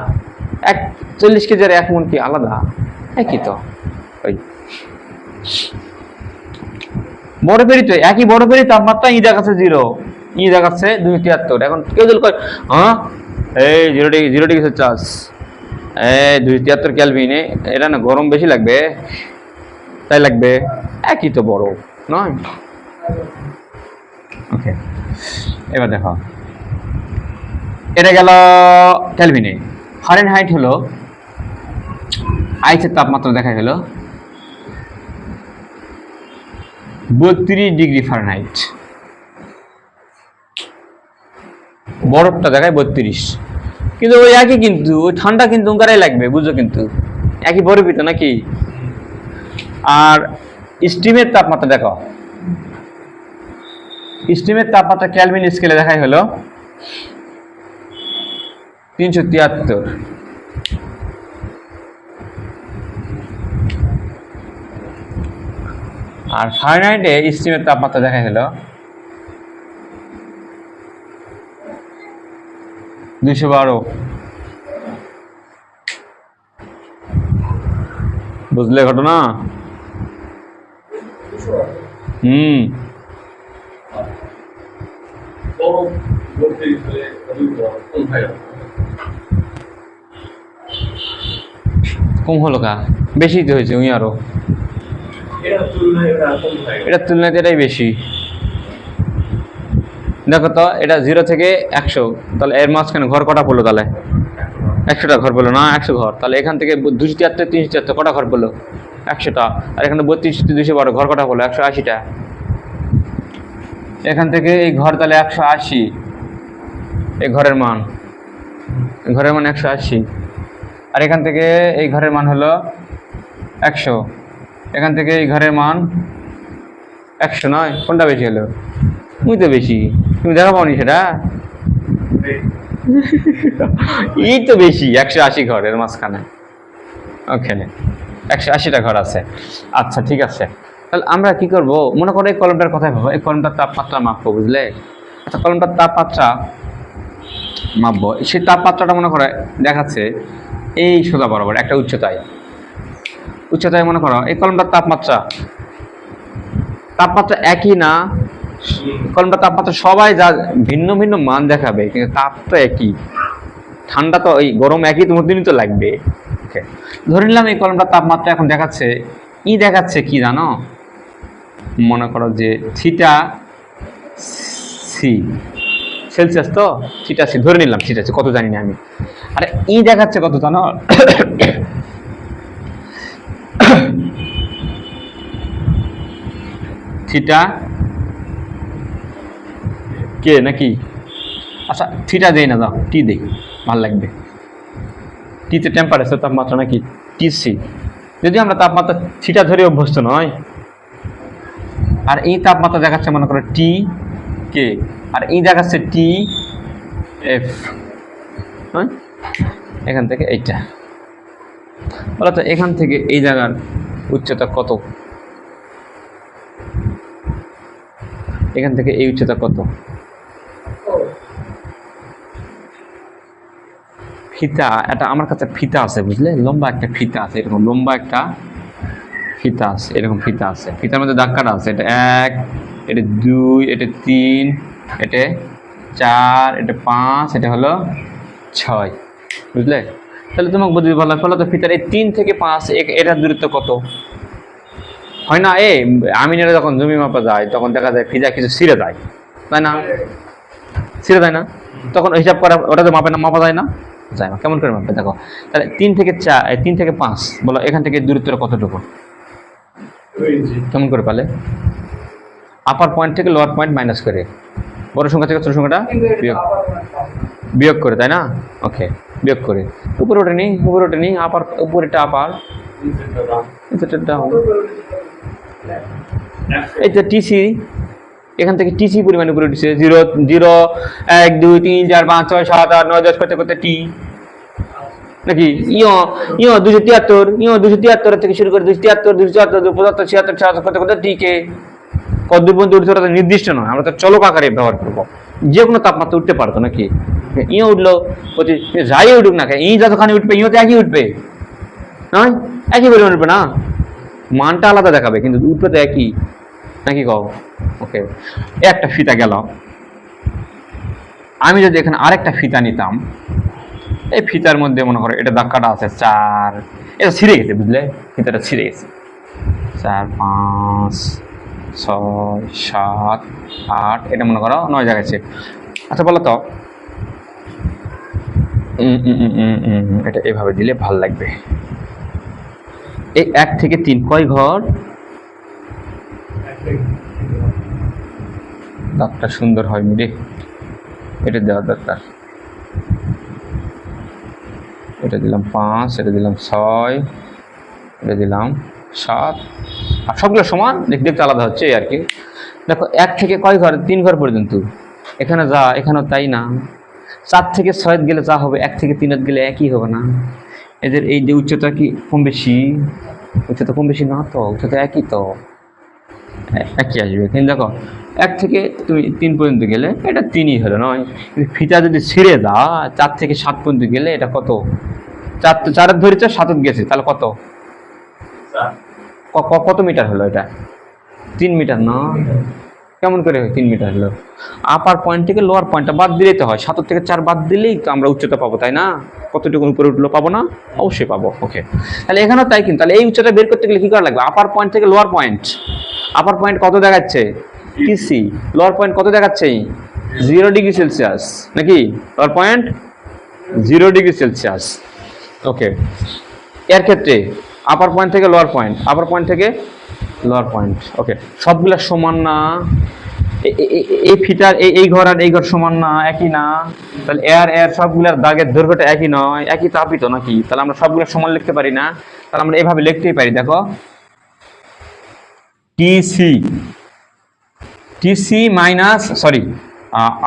40 কেজি আর 1 মণ কি আলাদা? একই তো। ওই বরফেরই তো একই, বরফেরই তাপমাত্রা ই দেখাচ্ছে 0, ই দেখাচ্ছে 273। এখন কেউ যদি কয় হ্যাঁ এই 0 ডিগ্রি সেলসিয়াস, এই 273 কেলভিনে, এটা না গরম বেশি লাগবে, তাই লাগবে, একই তো বরফ নয়? ওকে, এবার দেখো এটা গেল কেলভিনে। ফারেনহাইট হলো আইসের তাপমাত্রা দেখা গেল 32 ডিগ্রি ফারেনহাইট। বরফটা দেখায় 32, কিন্তু ওই একই, কিন্তু ওই ঠান্ডা কিন্তু ওঙ্কারাই লাগবে, বুঝো, কিন্তু একই বরফই তো নাকি। আর স্টিমের তাপমাত্রা দেখো, স্টিমের তাপমাত্রা কেলভিন স্কেলে দেখাই হলো 373, আর ফারেনহাইটে স্টিমের তাপমাত্রা দেখাই হলো 212। বুঝলে ঘটনা? কম হলো কা? বেশি তো হয়েছে উই আরো, এটার তুলনায় এটাই বেশি। দেখো তো, এটা 0 থেকে 100, তাহলে এর মাঝখানে ঘর কটা পড়লো? তাহলে 100টা ঘর পড়লো না, 100 ঘর। তাহলে এখান থেকে 273, 373 কটা ঘর পড়লো? 100টা। আর এখানে 32, 212 ঘর কটা পড়লো? 180টা। এখান থেকে এই ঘর তাহলে 180, এই ঘরের মান, ঘরের মান 180। আর এখান থেকে এই ঘরের মান হলো 100, এখান থেকে এই ঘরের মান 100 নয়, কোনটা বেশি হলো? তুই তো বেশি, তুমি দেখা পাওনি সেটা? এই তো বেশি, 180 ঘরের মাঝখানে, ওখানে 180টা ঘর আছে। আচ্ছা ঠিক আছে, তাহলে আমরা কি করব? মনে করো এই কলমটার কথাই ভাবো, এই কলমটার তাপমাত্রা মাপবো, বুঝলে? আচ্ছা, কলমটার তাপমাত্রা মাপবো, সেই তাপমাত্রাটা মনে করো দেখাচ্ছে এই সোজা বরাবর একটা উচ্চতায়, উচ্চতায় মনে করো এই কলমটার তাপমাত্রা একই না, কলমটার তাপমাত্রা সবাই যা ভিন্ন ভিন্ন মান দেখাবে, কিন্তু তাপ তো একই, ঠান্ডা তো ওই গরম একই তোমার দিনই তো লাগবে। ওকে, ধরে নিলাম এই কলমটার তাপমাত্রা এখন দেখাচ্ছে, দেখাচ্ছে কি জানো? মনে করো যে থিটা সি সেলসিয়াস, তো থিটা সি ধরে নিলাম, থিটা সি কত জানি না আমি। আরে দেখাচ্ছে কত জানো? থিটা কে নাকি? আচ্ছা থিটা দেই না, দাও টি দেই, ভালো লাগবে। টিতে টেম্পারেচার তাপমাত্রা নাকি, টিসি। যদি আমরা তাপমাত্রা থিটা ধরে অভ্যস্ত নয়, আর এই তাপমাত্রা দেখাচ্ছে মনে করো টি কে, আর এই দেখাচ্ছে টি এফ। হ্যাঁ, এখান থেকে এইটা বলো তো, এখান থেকে এই জায়গার উচ্চতা কত? এখান থেকে এই উচ্চতা কত? ফিতা, এটা আমার কাছে ফিতা আছে, বুঝলে? লম্বা একটা ফিতা আছে, এরকম লম্বা একটা ফিতা আছে, এরকম ফিতা আছে, ফিতার মধ্যে দাগ কাটা আছে। এটা 1, এটা 2, এটা 3, এটা 4, এটা 5, এটা হলো 6, বুঝলে? তাহলে তোমাকে বুঝতে ভালো লাগলো তো, ফিতার এই 3 থেকে 5 এটার দূরত্ব কত হয় না? আমিনেরা যখন জমি মাপা যায় তখন দেখা যায় ফিতা কিছু ছিঁড়ে যায়, তাই না? ছিঁড়ে যায় না? তখন হিসাব করা, ওটা তো মাপা যায় না, যায় না। কেমন করে মাপবে দেখো, তাহলে 3 থেকে 4, 3 থেকে 5 বলো, এখান থেকে দূরত্বটা কতটুকু? কেমন করে পালে? আপার পয়েন্ট থেকে লোয়ার পয়েন্ট মাইনাস করে, বড় সংখ্যা থেকে ছোট সংখ্যাটা বিয়োগ করে, তাই না? ওকে, বিয়োগ করে উপরে ওঠে নি, আপার উপরেটা আপার, এই তো টিসি, এখান থেকে টিসি পরিমাণ উপরে উঠেছে, 0, 0, 1, 2, 3, 4, 5, 6, 7, 8, 9, 10 করতে করতে টি নাকি 273 থেকে শুরু করে 273, 274, 275, 76, 77 করতে করতে টি কে কত দূর পর্যন্ত উঠতে পারে নির্দিষ্ট নয়, আমরা তো চলক আকারে ব্যবহার করবো, যে কোনো তাপমাত্রা উঠতে পারতো নাকি? উঠলো, যাই উঠুক না, যতখানি উঠবে তো একই উঠবে নয়, একই পরিমাণ উঠবে না, মানটা আলাদা দেখাবে কিন্তু উঠবে তো একই নাকি কও? ওকে, একটা ফিতা গেল। আমি যদি এখানে আরেকটা ফিতা নিতাম, এই ফিতার মধ্যে মনে করো এটা দাগ কাটা আছে 4, এটা ছিঁড়ে গেছে, বুঝলে? ফিতাটা ছিঁড়ে গেছে, 4, 5, 6, 7, 8, এটা মনে করো 9 জায়গায় আছে। আচ্ছা বলো তো, এটা এভাবে দিলে ভাল লাগবে। এই 1 থেকে 3 কয় ঘর? দাগটা সুন্দর হয়নি রে, এটা দেওয়া দরকার। এটা দিলাম 5, এটা দিলাম 6, এটা দিলাম 7, আর সবগুলো সমান দেখতে দেখতে আলাদা হচ্ছে আর কি। দেখো 1 থেকে কয় ঘর, 3 ঘর পর্যন্ত এখানে যা, এখানেও তাই না। 4 থেকে 6 গেলে যা হবে 1 থেকে 3 গেলে একই হবে না। এদের এই যে উচ্চতা কি কম বেশি, উচ্চতা কম বেশি না তো, উচ্চতা একই তো, একই আসবে। কিন্তু দেখো 1 থেকে তুমি 3 পর্যন্ত গেলে এটা 3ই হলো নয়, কিন্তু ফিতা যদি ছিঁড়ে দাও 4 থেকে 7 পর্যন্ত গেলে এটা কত, 4 তো 4 ধরেছে 7 গেছে, তাহলে কত, কত মিটার হলো এটা, 3 মিটার না? কেমন করে 3 মিটার হলো? আপার পয়েন্ট থেকে লোয়ার পয়েন্টটা বাদ দিলেই তো হয়, 7 থেকে 4 বাদ দিলেই তো আমরা উচ্চতা পাবো, তাই না? কতটুকু উপরে উঠলো পাবো না? অবশ্যই পাবো। ওকে, তাহলে এখানেও তাই। কিন্তু তাহলে এই উচ্চতা বের করতে গেলে কি করা লাগবে? আপার পয়েন্ট থেকে লোয়ার পয়েন্ট, আপার পয়েন্ট কত দেখাচ্ছে? টিসি। লোয়ার পয়েন্ট কত দেখাচ্ছে? 0 ডিগ্রি সেলসিয়াস, নাকি? Lower point 0 degree Celsius. Okay, এর ক্ষেত্রে আপার পয়েন্ট থেকে লোয়ার পয়েন্ট, আপার পয়েন্ট থেকে লোয়ার পয়েন্ট। ওকে, সবগুলা সমান না? এই ফিটার এই ঘর আর এই ঘর সমান না, একই না? তাহলে এর সবগুলার দাগের দৈর্ঘ্যটা একই নয়, একই তাপিত নাকি? তাহলে আমরা সবগুলো সমান লিখতে পারি না? তাহলে আমরা এভাবে লিখতেই পারি, দেখো টিসি মাইনাস, সরি,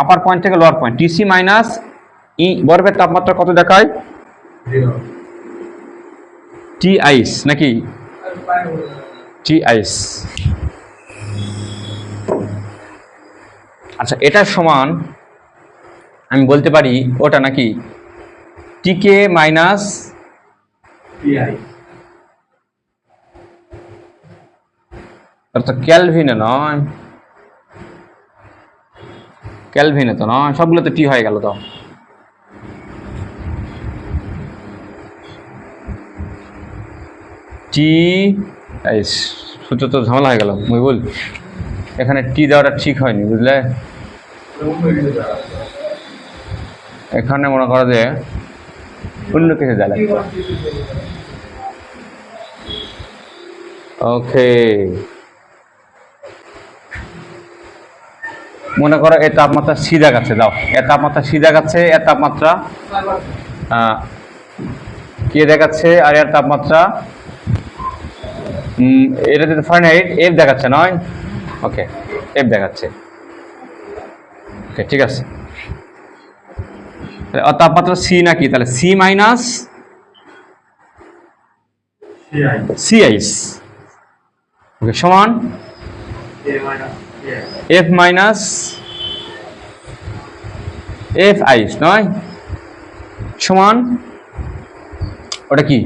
আপার পয়েন্ট থেকে lower point, TC minus E বরফের তাপমাত্রা কত দেখায়? টি আইস, নাকি? টি আইস। আচ্ছা, এটার সমান আমি বলতে পারি ওটা নাকি টিকে মাইনাস ক্যালভিনে নয়, ক্যালভিনে তো নয়, সবগুলো তো টি হয়ে গেল। তো টি আইস সূত্র তো ঝামেলা হয়ে গেল, মুই বল এখানে টি দেওয়াটা ঠিক হয়নি, বুঝলে? এখানে মনে করো যে অন্য কিছু দেওয়া লাগবে। ওকে, মনে করো এর তাপমাত্রা সি দেখাচ্ছে, দাও এর তাপমাত্রা সি দেখাচ্ছে, এর তাপমাত্রা কে দেখাচ্ছে, আর এর তাপমাত্রা এটা যদি ফারেনহাইট এফ দেখাচ্ছে নয়? ওকে, এফ দেখাচ্ছে। ওকে, ঠিক আছে। তাপমাত্রা সি নাকি? তাহলে সি মাইনাস সি আইস, ওকে, সমান এফ মাইনাস এফ আইস নয়? সমান ওটা কি,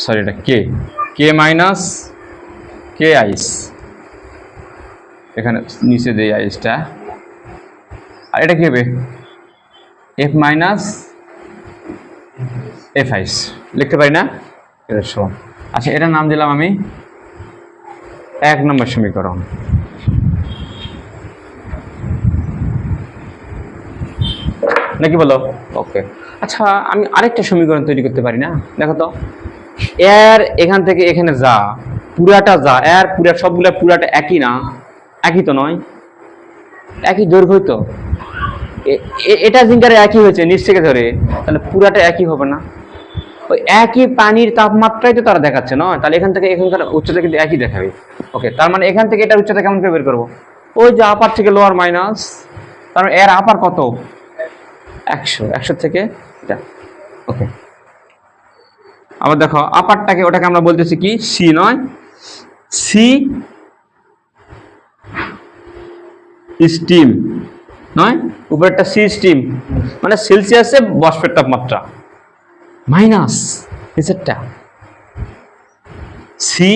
সরি এটা কে, কে মাইনাস কে আইস, এখানে নিচে দেই আইসটা, আর এটা কি হবে? এফ মাইনাস এফ আইস লিখতে পারি না? এটা সমান। আচ্ছা, এটার নাম দিলাম আমি 1 নম্বর সমীকরণ। নাকি বলো? ওকে, আচ্ছা আমি আরেকটা সমীকরণ তৈরি করতে পারি না? দেখো তো, এর এখান থেকে এখানে যা পুরাটা যা, এর পুরা সবগুলা পুরাটা একই না? একই তো নয়, একই দৈর্ঘ্য তো। এটা জিঙ্কারে একই হয়েছে নিচ থেকে ধরে, তাহলে পুরাটা একই হবে না? ওই একই পানির তাপমাত্রাই তো তারা দেখাচ্ছে নয়? তাহলে এখান থেকে এখানকার উচ্চতা কিন্তু একই দেখাবে। ওকে, তার মানে এখান থেকে এটা উচ্চতা কেমন করে বের করবো? ওই যে আপার থেকে লোয়ার মাইনাস, তার মানে এর আপার কত? 100 থেকে এটা। ওকে, আবার দেখো আপারটাকে, ওটাকে আমরা বলতেছি কি সি নয়? সি স্টিম নয়? উপরেরটা সি স্টিম, মানে সেলসিয়াসে বাষ্পের তাপমাত্রা, মাইনাস নিচেরটা সি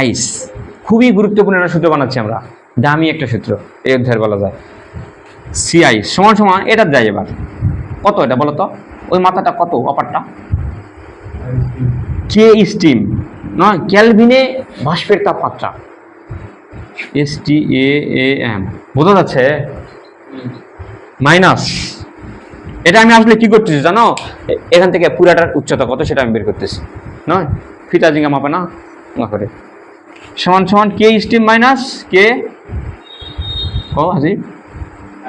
আইস। খুবই গুরুত্বপূর্ণ একটা সূত্র বানাচ্ছি আমরা, দামি একটা সূত্র এই অধ্যায়ের বলা যায়। সি আইস সমান সমান এটা যায় এবার কত, এটা বলো তো, ওই মাথাটা কত অপারটা? কে স্টিম নয়, ক্যালভিনে বাষ্পের তাপমাত্রা, STAAM, বোঝা যাচ্ছে? মাইনাস এটা আমি আসলে কি করতেছি জানো? এখান থেকে পুরাটার উচ্চতা কত সেটা আমি বের করতেছি নয়? ফিতা জিঙ্গা মাপে না, না করে সমান সমান কে স্টিম মাইনাস কে ও হাসি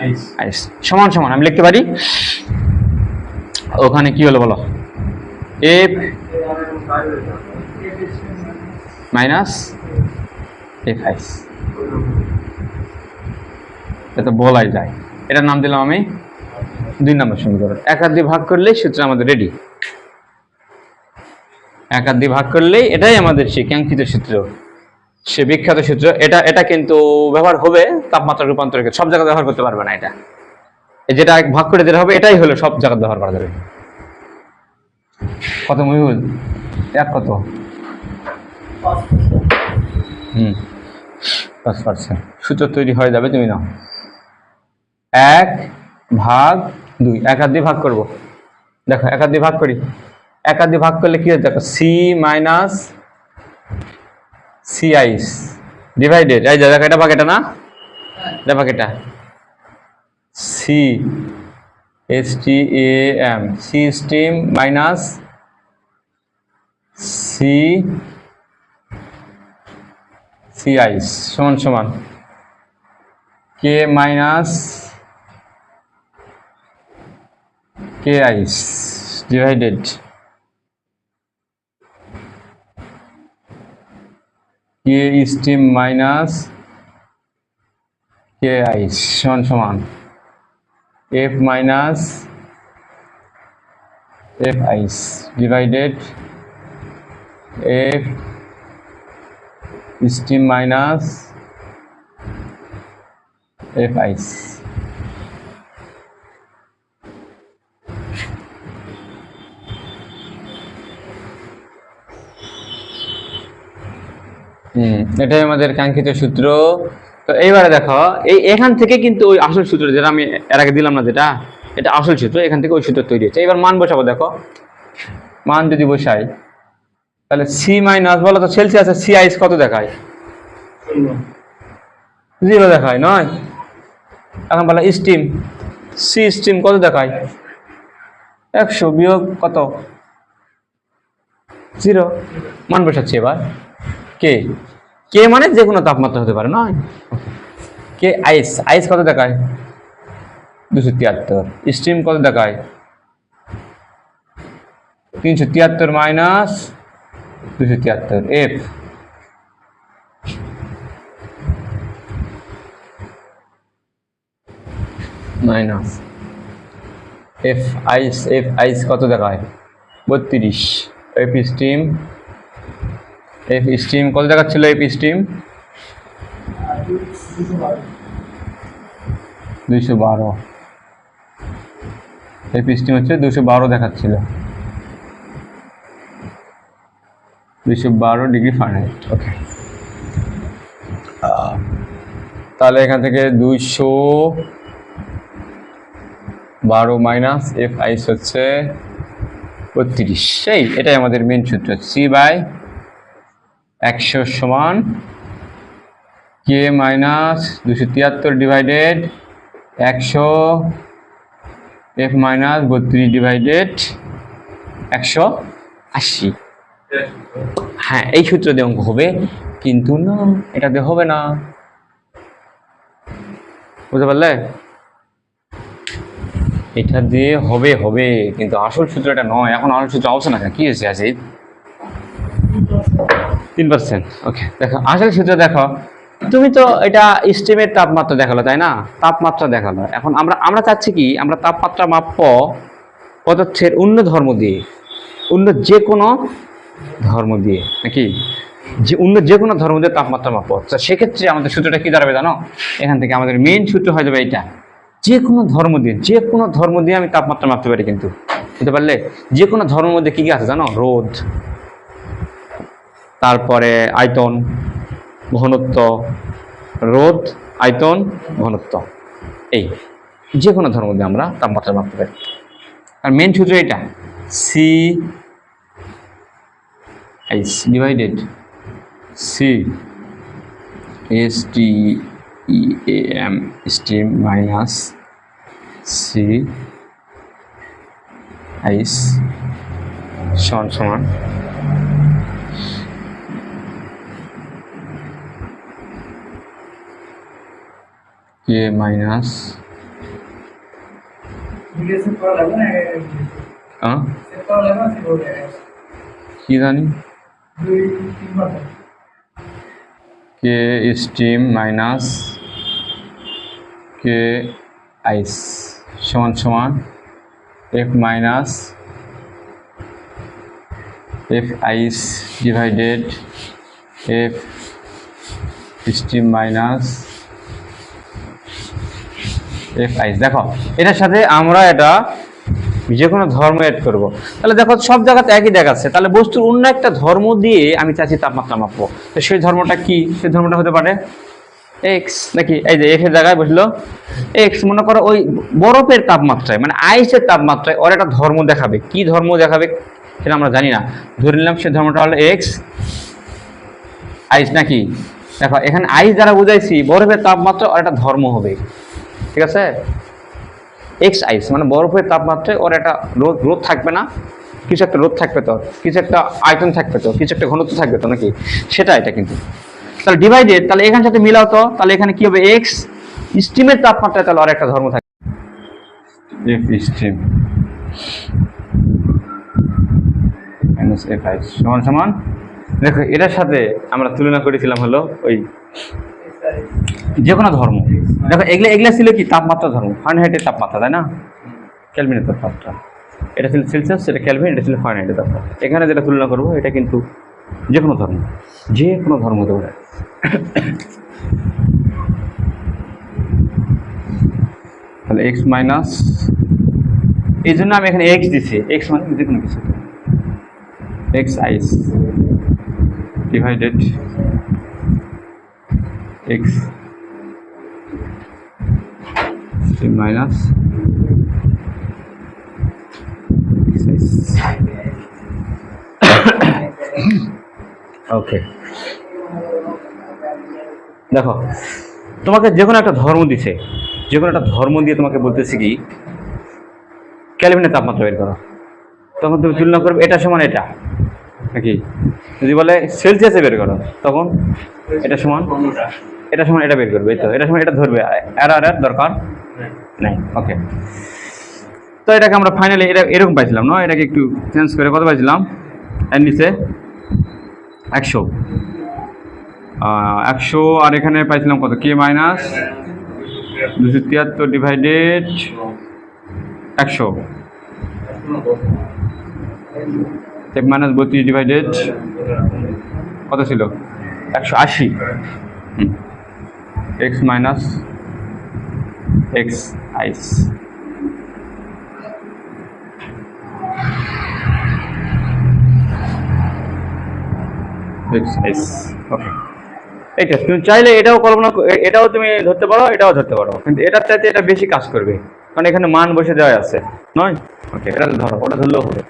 আইস আইস সমান সমান আমি লিখতে পারি ওখানে কি হলো বলো এফ মাইনাস এফ আইস এটা বলাই যায় এটার নাম দিলাম আমি 2 নম্বর সমীকরণ। 1 দিয়ে ভাগ করলেই সূত্র আমাদের রেডি। 1 দিয়ে ভাগ করলেই এটাই আমাদের সেই কাঙ্ক্ষিত সূত্র, সে বিখ্যাত সূত্র। এটা কিন্তু ব্যবহার হবে তাপমাত্রা রূপান্তরকে, সব জায়গায় ব্যবহার করতে পারবে না। এটা যেটা ভাগ করে দিতে হবে এটাই হলো সব জায়গায় ব্যবহার করা যাবে। কত মহিউল? 1 কত? 10%। সূত্র তৈরি হয়ে যাবে, তুমি নাও 1 ভাগ 2। 1 দিয়ে ভাগ করব, দেখো 1 দিয়ে ভাগ করি। 1 দিয়ে ভাগ করলে কি হয় দেখো, C minus C ice divided, এই যে দেখো এটা ভাগ এটা না, এটা ভাগ এটা, C S T A M, C steam minus C C ice সমান সমান K minus K ice divided K steam minus K ice সমান সমান F minus F ice divided F steam minus F ice. এটাই আমাদের কাঙ্ক্ষিত সূত্র। তো এইবারে দেখো এখান থেকে কিন্তু ওই আসল সূত্র যেটা আমি এর আগে দিলাম না, যেটা এটা আসল সূত্র, এখান থেকে ওই সূত্র তৈরি হচ্ছে। এবার মান বসাবো, দেখো মান যদি বসাই তাহলে সি মাইনাস, বলো তো সেলসিয়াসে সি আইস কত দেখায়? 0 দেখায়, নয়? এখন বলো স্টিম, সি স্টিম কত দেখায়? 100 বিয়োগ কত? 0। মান বসাচ্ছি এবার। কে কে মানে যে কোনো তাপমাত্রা হতে পারে, নয়? কে আইস, আইস কত দেখায়? 273। স্টিম কত দেখায়? 373 মাইনাস 273। এফ মাইনাস এফ আইস, এফ আইস কত দেখায়? 32। এফ স্টিম, এফ স্টিম কত দেখাচ্ছিল? F steam 212। এফ স্টিম হচ্ছে 212 দেখাচ্ছিল, 212 ডিগ্রি ফারেনহাইট। ওকে, তাহলে এখান থেকে 212 মাইনাস এফ আইস হচ্ছে 32। সেই এটাই আমাদের মেন সূত্র, সি বাই 100 সমান K minus 273 divided 100 F minus 32 divided 180। হ্যাঁ, এই সূত্র দিয়ে অঙ্ক হবে, কিন্তু না, এটা দিয়ে হবে না, বুঝতে পারলে? এটা দিয়ে হবে হবে, কিন্তু আসল সূত্র এটা নয়। এখন আসল সূত্র অবস্থা না, কি হয়েছে আছে 3%। ওকে, দেখো আসল সূত্র দেখো, তুমি তো এটা স্টিমের তাপমাত্রা দেখালো, তাই না? তাপমাত্রা দেখালো। এখন আমরা চাচ্ছি কি, আমরা তাপমাত্রা মাপব পদার্থের অন্য ধর্ম দিয়ে, অন্য যে কোনো ধর্ম দিয়ে, নাকি যে অন্য যে কোনো ধর্ম দিয়ে তাপমাত্রা মাপব। তো সেক্ষেত্রে আমাদের সূত্রটা কি দাঁড়াবে জানো? এখান থেকে আমাদের মেইন সূত্র হয়ে যাবে এইটা, যে কোনো ধর্ম দিয়ে, যে কোনো ধর্ম দিয়ে আমি তাপমাত্রা মাপতে পারি। কিন্তু বুঝতে পারলে, যে কোনো ধর্মের মধ্যে কি কি আছে জানো? রোধ, তারপরে আয়তন, ঘনত্ব, রোধ, আয়তন, ঘনত্ব, এই যে কোনো ধর্ম দিয়ে আমরা তাপমাত্রা মাপতে পারি। আর মেন সূত্র এটা, C ice divided C S T E A M steam minus C ice সমান সমান কে মাইনাস কি জানি কে স্টিম মাইনাস কে আইস সমান সমান F minus F ice divided F steam minus F ice. দেখো এটার সাথে আমরা এটা যে কোনো ধর্ম এড করবো, তাহলে দেখো সব জায়গাতে একই দেখাচ্ছে, তাহলে বস্তুর অন্য একটা ধর্ম দিয়ে আমি চাচ্ছি তাপমাত্রা মাপবো, তো সেই ধর্মটা কি? সেই ধর্মটা হতে পারে এক্স নাকি? এই যে এফ এর জায়গায় বসলো এক্স, মনে করো ওই বরফের তাপমাত্রায় মানে আইসের তাপমাত্রায় ওর একটা ধর্ম দেখাবে, কি ধর্ম দেখাবে সেটা আমরা জানি না, ধরে নিলাম সে ধর্মটা হলো এক্স আইস নাকি। দেখো এখানে আইস দ্বারা বুঝাইছি বরফের তাপমাত্রা ওর একটা ধর্ম হবে, ঠিক আছে? এক্স আইস মানে বরফের তাপমাত্রায় ওর একটা রোধ থাকবে না, কিছু একটা রোধ থাকবে তো, কিছু একটা আয়তন থাকবে তো, কিছু একটা ঘনত্ব থাকবে তো নাকি, সেটা এটা কিন্তু। তাহলে ডিভাইডেড, তাহলে এখানে সাথে মিলাও তো, তাহলে এখানে কি হবে এক্স স্টিমের তাপমাত্রায় তাহলে আর একটা ধর্ম থাকবে এফ স্টিম মাইনাস এফ আইস সমান সমান। দেখো এটার সাথে আমরা তুলনা করেছিলাম হলো ওই যে কোনো ধর্ম। দেখো এগুলা ছিল কি তাপমাত্রা ধর্ম, ফারেনহাইটের তাপমাত্রা, তাই না? কেলভিনের তাপমাত্রা, এটা ছিল সেলসিয়াস, সেটা কেলভিন, এটা ছিল ফারেনহাইটের তাপমাত্রা। এখানে যেটা তুলনা করবো এটা কিন্তু যে কোনো ধর্ম, যে কোনো ধর্ম হতে পারে। তাহলে এক্স মাইনাস, এই জন্য আমি এখানে এক্স দিচ্ছি, এক্স মানে যে কোনো কিছু, x ice divided x minus okay. দেখো তোমাকে যে কোনো একটা ধর্ম দিছে, যে কোনো একটা ধর্ম দিয়ে তোমাকে বলতেছি কি কেলভিনের তাপমাত্রা বের করো, তখন তুমি তুলনা করবে এটা সমান এটা নাকি। যদি বলে সেলসিয়াসে বের করো তখন এটা সমান এটা বের করবে, তো এটা সমান এটা ধরবে, আর দরকার নাই। ওকে, তো এটাকে আমরা ফাইনালি এটা এরকম পাইছিলাম না, এটাকে একটু চেঞ্জ করে কত পাইছিলাম, এর নিচে 100 আর এখানে পাইছিলাম কত, K minus 273 divided 100, F minus 32 divided কত ছিল 180, X minus x ice. Okay, এইটা তুমি চাইলে এটাও কল্পনা, এটাও তুমি ধরতে পারো, এটাও ধরতে পারো, কিন্তু এটার চাইতে এটা বেশি কাজ করবে কারণ এখানে মান বসে দেওয়া আছে, নয়? ওকে, এটা ধরো, ওটা ধরলেও হবে,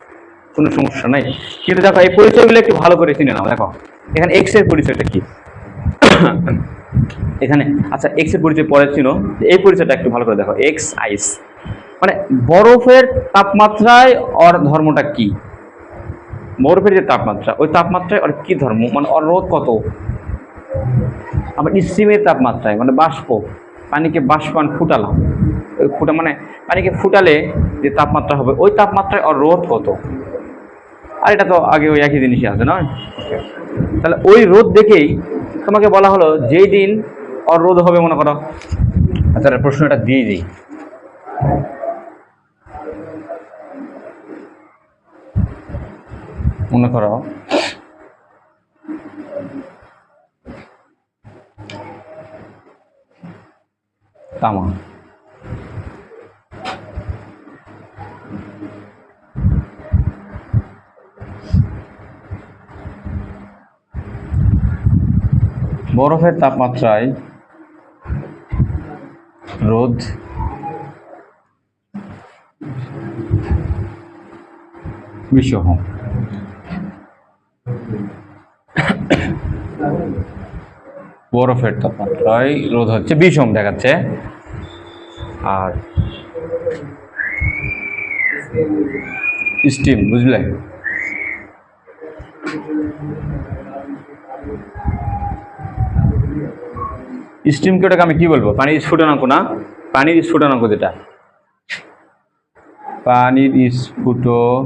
কোনো সমস্যা নাই। কিন্তু দেখো এই পরিচয়গুলো একটু ভালো করে চিনে নাও। দেখো এখানে এক্স এর পরিচয়টা কি এখানে, আচ্ছা এক্স এর পরিচয় পরে ছিল, এই পরিচয়টা একটু ভালো করে দেখো। এক্স আইস মানে বরফের তাপমাত্রায় ওর ধর্মটা কি, বরফের যে তাপমাত্রা ওই তাপমাত্রায় ওর কি ধর্ম, মানে ওর রোধ কত। আবার স্টিমের তাপমাত্রায় মানে বাষ্প, পানিকে বাষ্পান ফুটালাম, ওই মানে পানিকে ফুটালে যে তাপমাত্রা হবে ওই তাপমাত্রায় ওর রোধ কত। আর এটা তো আগে ওই একই জিনিসই আছে, নয়? তাহলে ওই রোধ দেখেই তোমাকে বলা হলো যেই দিন ওর রোধ হবে, মনে করো, আচ্ছা প্রশ্নটা দিয়ে দিই, মনে করো তামা, বরফের তাপমাত্রায় রোধ 20 ওহম, বরফের তাপমাত্রায় রোধ হচ্ছে 20 ওহম দেখাচ্ছে, আর স্টিম, বুঝলে? স্টিমকে ওটাকে আমি কি বলবো? পানির স্ফুটনাঙ্ক না? পানির স্ফুটনাঙ্ক যেটা, পানির স্ফুটনাঙ্কের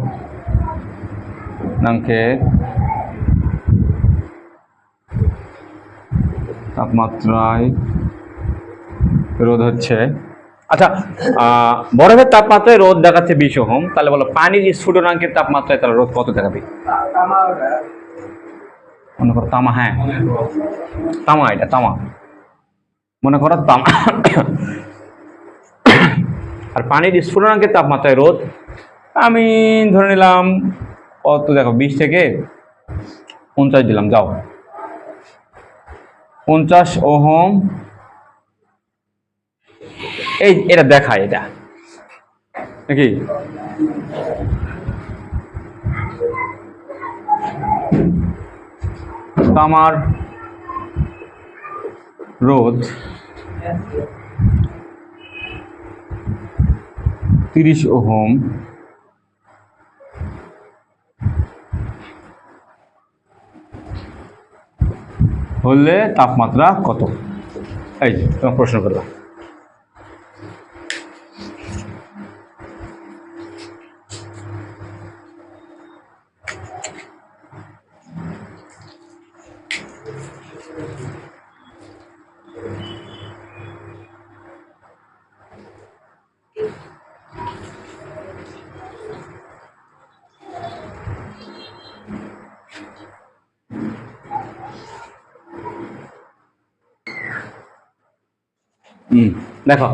তাপমাত্রায় রোধ হচ্ছে, আচ্ছা বরফের তাপমাত্রায় রোধ দেখাচ্ছে 20 ওহম, তাহলে বলো পানির স্ফুটনাঙ্কের তাপমাত্রায় তাহলে রোধ কত দেখাবে? মনে করো তামা, হ্যাঁ তামা, এটা তামা, মনে করো তামা। আর পানির স্ফুটনাঙ্কের তাপমাত্রায় রোধ আমি ধরে নিলাম কত দেখো, 20 থেকে 50 দিলাম, যাও 50 ওহম। এই এটা দেখায়, এটা নাকি তামার রোধ 30 ওহম হলে তাপমাত্রা কত? এই তোমার প্রশ্ন করবা। দেখো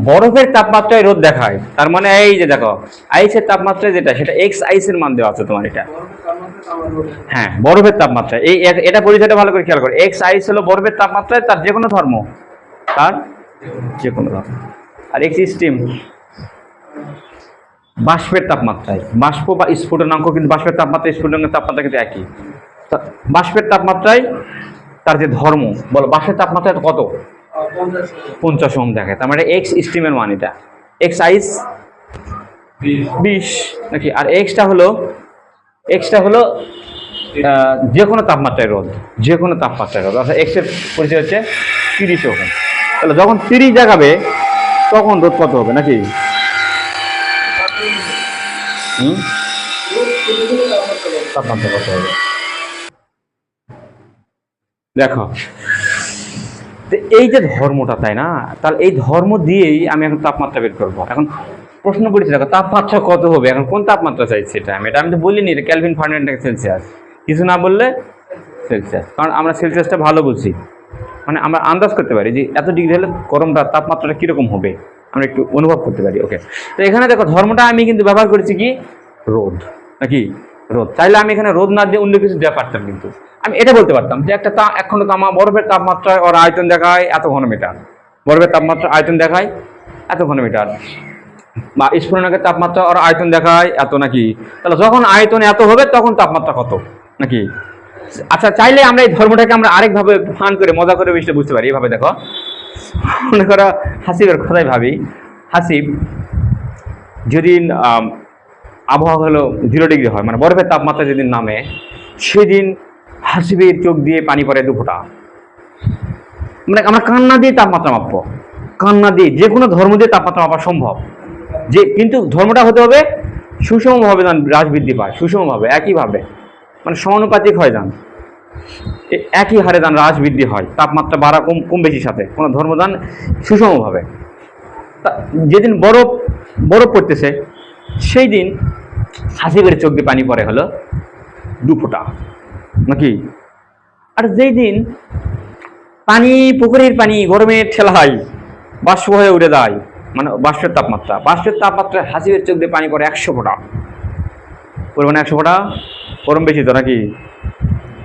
বরফের তাপমাত্রায় রোধ দেখায়, তার মানে এই যে দেখো আইসের তাপমাত্রা যেটা, সেটা এক্স আইসের মান দেওয়া আছে তোমার, এটা হ্যাঁ বরফের তাপমাত্রা। এই এটা পরিচয়টা ভালো করে খেয়াল করো, এক্স আইস হলো বরফের তাপমাত্রায় তার যে কোনো ধর্ম, তার যে কোনো ধর্ম। আর এক্স স্টিম বাষ্পের তাপমাত্রায়, বাষ্প বা স্ফুটনাঙ্ক কিন্তু বাষ্পের তাপমাত্রা স্ফুটনাঙ্কের তাপমাত্রা কিন্তু একই। বাষ্পের তাপমাত্রায় তার যে ধর্ম, বলো বাষ্পের তাপমাত্রায় কত? 50 ওহম দেখায়, তার মানে এক্স স্টিমের মান এটা, এক্স আইস 20 নাকি, আর এক্সটা হলো যে কোনো তাপমাত্রায় রোধ, যে কোনো তাপমাত্রায় রোধ, অর্থাৎ এক্স এর পরিচয় হচ্ছে 30 ওহম। তাহলে যখন 30 দেখাবে তখন রোধ কত হবে নাকি? তাপমাত্রা কত হবে দেখো, এই যে ধর্মটা, তাই না? তাহলে এই ধর্ম দিয়েই আমি এখন তাপমাত্রা বের করবো। এখন প্রশ্ন করেছি দেখো তাপমাত্রা কত হবে, এখন কোন তাপমাত্রা চাইছি এটা আমি তো বলিনি, এটা কেলভিন, ফারেনহাইট, সেলসিয়াস, কিছু না বললে সেলসিয়াস, কারণ আমরা সেলসিয়াসটা ভালো বুঝি, মানে আমরা আন্দাজ করতে পারি যে এত ডিগ্রি হলে গরমটা তাপমাত্রাটা কিরকম হবে, আমরা একটু অনুভব করতে পারি। ওকে, তো এখানে দেখো ধর্মটা আমি কিন্তু ব্যবহার করেছি কি, রোধ নাকি, রোধ। চাইলে আমি এখানে রোধ না দিয়ে অন্য কিছু দেওয়া পারতাম, কিন্তু আমি এটা বলতে পারতাম যে একটা এখন তামা বরফের তাপমাত্রায় ওর আয়তন দেখায় এত ঘনমিটার, বরফের তাপমাত্রা আয়তন দেখায় এত ঘনমিটার, বা স্ফুটনাঙ্কের তাপমাত্রা ওর আয়তন দেখায় এত নাকি, তাহলে যখন আয়তন এত হবে তখন তাপমাত্রা কত নাকি। আচ্ছা চাইলে আমরা এই ধর্মটাকে আমরা আরেকভাবে ফান করে মজা করে বিষয়টা বুঝতে পারি, এভাবে দেখো, মনে করো হাসিবের কথাই ভাবি, হাসিব যেদিন আবহাওয়া হলো 0 ডিগ্রি হয়, মানে বরফের তাপমাত্রা যেদিন নামে, সেদিন হাসিবের চোখ দিয়ে পানি পড়ে 2 ফোঁটা। মানে আমরা কান্না দিয়ে তাপমাত্রা মাপবো, কান্না দিয়ে, যে কোনো ধর্ম দিয়ে তাপমাত্রা মাপা সম্ভব, যে কিন্তু ধর্মটা হতে হবে সুষমভাবে যান হ্রাস বৃদ্ধি পায়, সুষমভাবে একইভাবে, মানে সমানুপাতিক হয় যান, একই হারে যান হ্রাস বৃদ্ধি হয়, তাপমাত্রা বাড়া কম বেশির সাথে কোনো ধর্মদান সুষমভাবে। যেদিন বরফ পড়তেছে সেই দিন হাসিবের চোখ দিয়ে পানি পড়ে হলো 2 ফোঁটা নাকি। আর যেই দিন পানি, পুকুরের পানি গরমের ঠেলায় বাষ্প হয়ে উড়ে যায়, মানে বাষ্পের তাপমাত্রায় হাসিবের চোখ দিয়ে পানি পড়ে 100 ফোঁটা, পরিমাণে 100 ফোঁটা, গরম বেশি তো নাকি,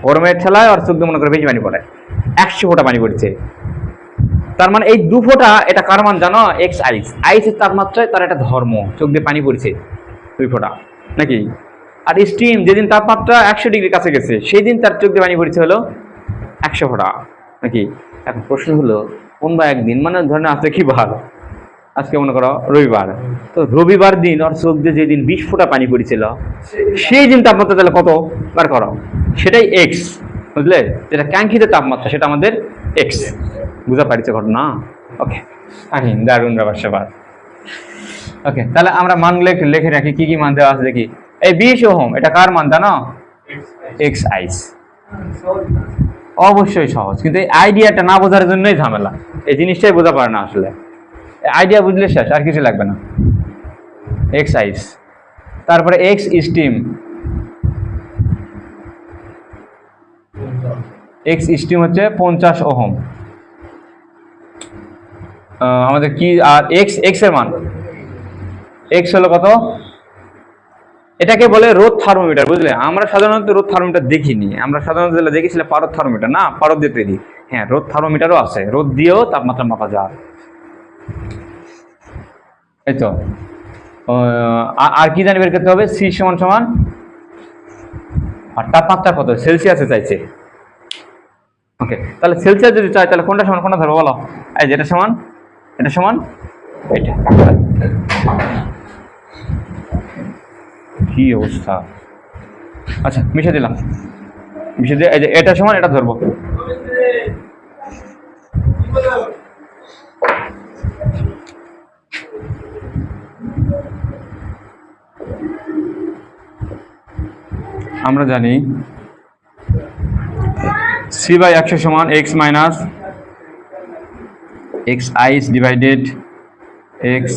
গরমের ঠেলায় আর চোখ দিয়ে মনে করে বেশি পানি পড়ে, 100 ফোঁটা পানি পড়ছে। তার মানে এই 2 ফোঁটা এটা কার মান জানো, এক্স আইস, আইসের তাপমাত্রায় তার একটা ধর্ম, চোখ দিয়ে পানি পড়ছে 2 ফোঁটা নাকি। আর স্টিম যেদিন তাপমাত্রা 100 ডিগ্রির কাছে গেছে সেই দিন তার চোখ দিয়ে পানি পড়ছে হলো 100 ফোঁটা নাকি। এখন প্রশ্ন হলো কোন বা একদিন, মানে ধরেন আজকে কি বার, আজকে মনে করো রবিবার, তো রবিবার দিন ওর চোখ দিয়ে যেদিন 20 ফোঁটা পানি পড়েছিল সেই দিন তাপমাত্রা তাহলে কত বার করো, সেটাই এক্স, বুঝলে, যেটা কাঙ্ক্ষিত তাপমাত্রা সেটা আমাদের এক্স। বুঝা পারিছে ঘটনা? ওকে, ফাহিম, দারুণ ব্যাপার স্যাপার। ওকে, তাহলে আমরা মানগুলো একটু লিখে রাখি, কি কি মান দেওয়া আছে দেখি। এই 20 ওহম, এটা কার মান জানো? X ice. অবশ্যই সহজ, কিন্তু এই আইডিয়াটা না বোঝার জন্যই ঝামেলা। এই জিনিসটাই বোঝা পারে না আসলে। আইডিয়া বুঝলে শেষ, আর কিছু লাগবে না। এক্স আইস, তারপরে এক্স স্টিম। এক্স স্টিম হচ্ছে 50 ওহম। আমাদের কি আর এক্স, এক্স এর মান এক্স হলো কত? এটাকে বলে রোদ থার্মোমিটার, বুঝলে? আমরা সাধারণত রোদ থার্মোমিটার দেখিনি, আমরা সাধারণত যেটা দেখেছিলাম পারদ থার্মোমিটার, না পারদ দিয়ে তৈরি। হ্যাঁ, রোদ থার্মোমিটারও আছে, রোদ দিয়েও তাপমাত্রা মাপা যায়। এই তো। আর কি জানি বের করতে হবে? সি সমান সমান, আর তাপমাত্রা কত সেলসিয়াসে চাইছে। ওকে, তাহলে সেলসিয়াস যদি চাই তাহলে কোনটা সমান কোনটা ধরবো বলো? এই যেটা সমান, এটা সমান এটা। কি অবস্থা! আচ্ছা, মিশে দিলাম, মিশে দিয়ে এই যে এটা সমান এটা ধরবো। আমরা জানি সি বাই 100 সমান x minus x ice divided x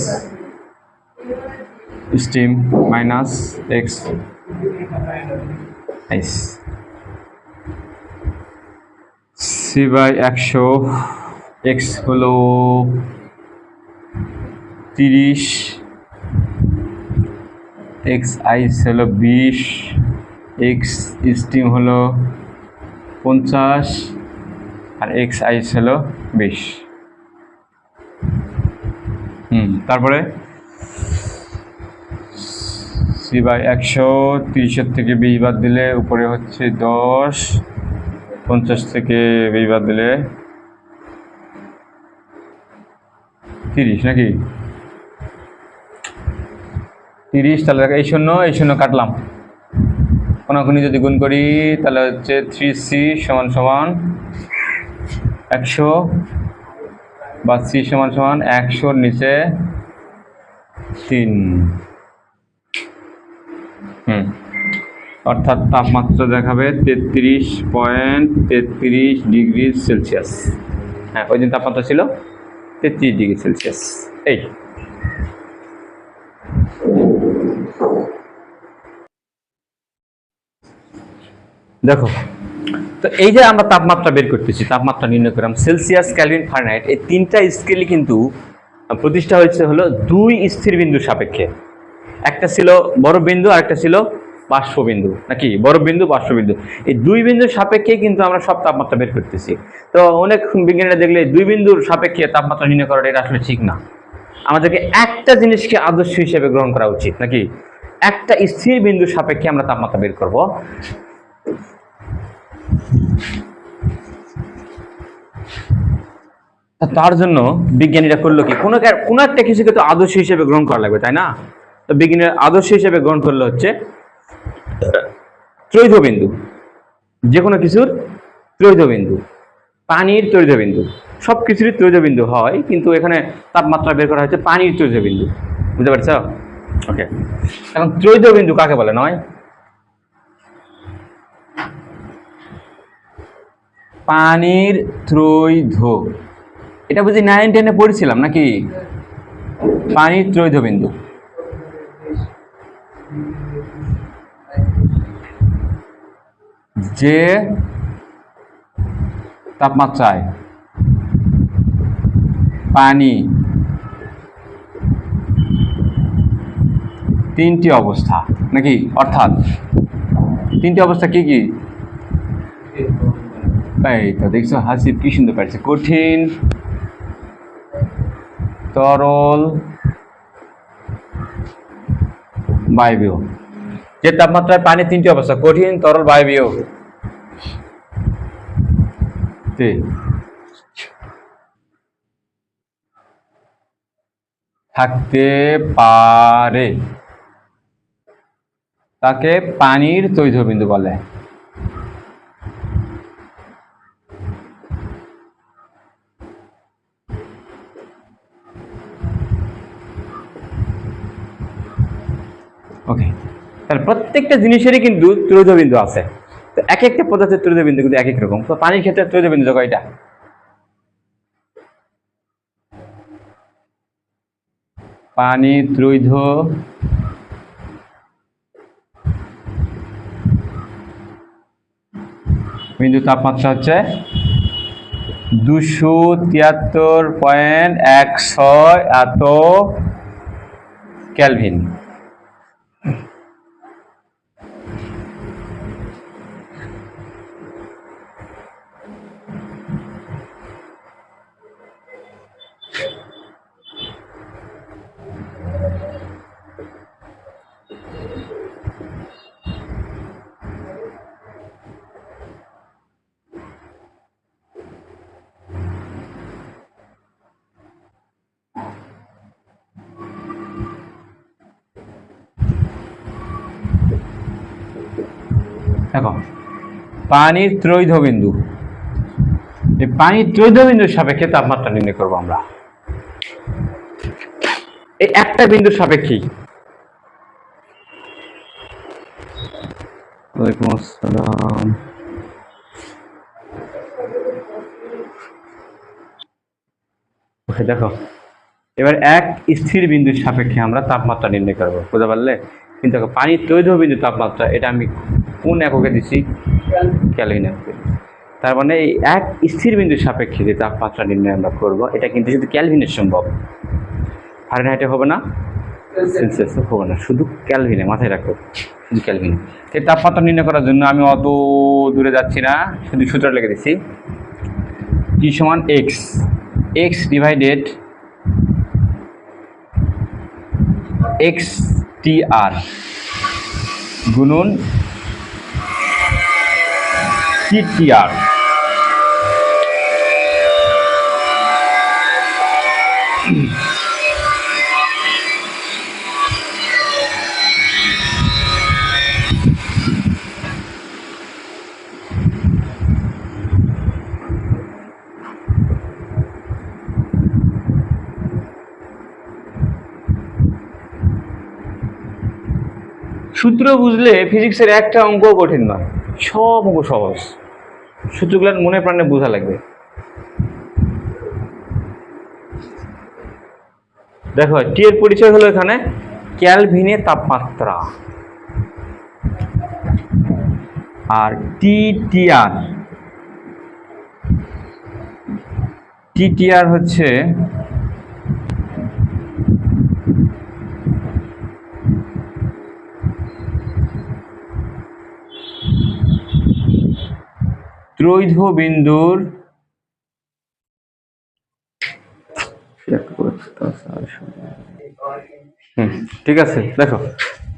steam minus x ice. C by 100, x হলো 30, এক্স আইস হলো 20, এক্স স্টিম হলো 50, আর এক্স আইস হলো 20। তারপরে সি বাই 100, 30 থেকে 20 বাদ দিলে উপরে হচ্ছে 10, 50 থেকে 20 বাদ দিলে 30, নাকি 30। তাহলে এই শূন্য কাটলাম, কোনাকুনি যদি গুণ করি তাহলে হচ্ছে 3c সমান সমান 100, বা c সমান সমান 100-র নিচে 3। অর্থাৎ তাপমাত্রা দেখাবে 33.33 ডিগ্রি সেলসিয়াস। হ্যাঁ, ওই দিন তাপমাত্রা ছিল 33 ডিগ্রি সেলসিয়াস। এই দেখো তো, এই যে আমরা তাপমাত্রা বের করতেছি, তাপমাত্রা নির্ণয় করলাম সেলসিয়াস, কেলভিন, ফারেনহাইট, এই তিনটা স্কেলই কিন্তু প্রতিষ্ঠা হয়েছে হলো দুই স্থির বিন্দুর সাপেক্ষে। একটা ছিল বরফ বিন্দু আর একটা ছিল বাষ্প বিন্দু, নাকি বরফ বিন্দু বাষ্প বিন্দু। এই দুই বিন্দুর সাপেক্ষে কিন্তু আমরা সব তাপমাত্রা বের করতেছি। তো অনেক বিজ্ঞানীরা দেখলে দুই বিন্দুর সাপেক্ষে তাপমাত্রা নির্ণয় করাটা এটা আসলে ঠিক না। আমাদেরকে একটা জিনিসকে আদর্শ হিসেবে গ্রহণ করা উচিত, নাকি একটা স্থির বিন্দুর সাপেক্ষে আমরা তাপমাত্রা বের করব। তার জন্য বিজ্ঞানীরা করলো কি, কোনো একটা কিছুকে তো আদর্শ হিসেবে গ্রহণ করা লাগবে, তাই না? তো বিজ্ঞানীরা আদর্শ হিসেবে গ্রহণ করলো হচ্ছে ত্রৈধ বিন্দু, যে কোনো কিছুর ত্রৈধ বিন্দু, পানির ত্রৈধ বিন্দু। সব কিছুরই ত্রৈধ বিন্দু হয়, কিন্তু এখানে তাপমাত্রা বের করা হচ্ছে পানির ত্রৈধ বিন্দু। বুঝতে পারছ? ওকে, এখন ত্রৈধ বিন্দু কাকে বলে নয়? পানির ত্রৈধ, এটা বুঝি 9, 10-এ পড়েছিলাম নাকি? পানির ত্রৈধ বিন্দু যে তাপমাত্রায় পানি তিনটি অবস্থা, নাকি? অর্থাৎ তিনটি অবস্থা কি কি? এই তো দেখছো হাসিব কি সুন্দর পারছে। কঠিন, তরল, বায়বীয়। যে তাপমাত্রায় পানি তিনটি অবস্থা, কঠিন, তরল, বায়বীয় থাকতে পারে, তাকে পানির ত্রৈধ বিন্দু বলে। ওকে, তাহলে প্রত্যেকটা জিনিসেরই কিন্তু ত্রৈধ বিন্দু আছে। তো এক একটা পদার্থের ত্রৈধ বিন্দু কিন্তু এক এক রকম। তো পানির ক্ষেত্রে ত্রৈধ বিন্দু কয়টা? পানি ত্রৈধ বিন্দু তাপমাত্রা হচ্ছে 273.16 এত কেলভিন। দেখো পানির ত্রৈধ বিন্দু, এই পানির ত্রৈধ বিন্দুর সাপেক্ষে তাপমাত্রা নির্ণয় করবো আমরা। এই একটা বিন্দুর সাপেক্ষেই। ওয়ালাইকুম আসসালাম। ওকে, দেখো এবার এক স্থির বিন্দুর সাপেক্ষে আমরা তাপমাত্রা নির্ণয় করবো, বুঝতে পারলে? কিন্তু দেখো পানির ত্রৈধ বিন্দু তাপমাত্রা, এটা আমি কোন এককে দিচ্ছি? ক্যালভিন এককে। তার মানে এই এক স্থির বিন্দুর সাপেক্ষে যে তাপমাত্রা নির্ণয় আমরা করবো, এটা কিন্তু শুধু ক্যালভিনে সম্ভব, ফারেনহাইটে হবে না, সেলসিয়াসে হবে না, শুধু ক্যালভিনে। মাথায় রাখো, শুধু ক্যালভিনে। এই তাপমাত্রা নির্ণয় করার জন্য আমি অত দূরে যাচ্ছি না, শুধু সূত্র লিখে দিচ্ছি। টি সমান এক্স, এক্স ডিভাইডেড এক্স টি আর গুণন টি টি আর। সূত্র বুঝলে ফিজিক্সের একটা অঙ্ক কঠিন নয়, সব অঙ্ক সহজ। সূত্রগুলো মনে প্রাণে বোঝা লাগবে। দেখো টি এর পরিচয় হলো এখানে ক্যালভিনে তাপমাত্রা, আর টি টি আর, টি টি আর হচ্ছে ত্রৈধ বিন্দুর ঠিক আছে। দেখো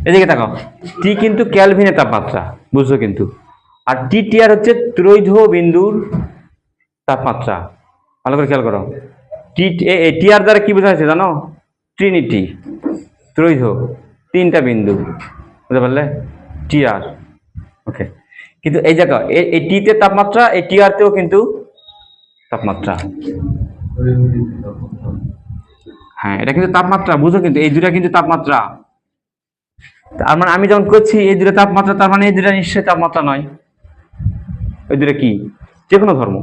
এদিকে তাকাও, টি কিন্তু ক্যালভিনে তাপমাত্রা, বুঝছো কিন্তু, আর টি টি আর হচ্ছে ত্রৈধ বিন্দুর তাপমাত্রা। ভালো করে খেয়াল করো, টি টি আর দ্বারা কি বোঝা যাচ্ছে জানো? ট্রিনিটি, ত্রৈধ, তিনটা বিন্দু, বুঝতে পারলে? টি আর। ওকে, কিন্তু এই জায়গা এই টিতে তাপমাত্রা, এই টি আর তেও কিন্তু তাপমাত্রা। হ্যাঁ, এটা কিন্তু তাপমাত্রা, বুঝো কিন্তু এই দুটা কিন্তু তাপমাত্রা। তার মানে আমি যখন করছি এই দুটা তাপমাত্রা, তার মানে এই দুটা নিশ্চয়ই তাপমাত্রা নয়। ওই দুটা কি? যে কোনো ধর্ম।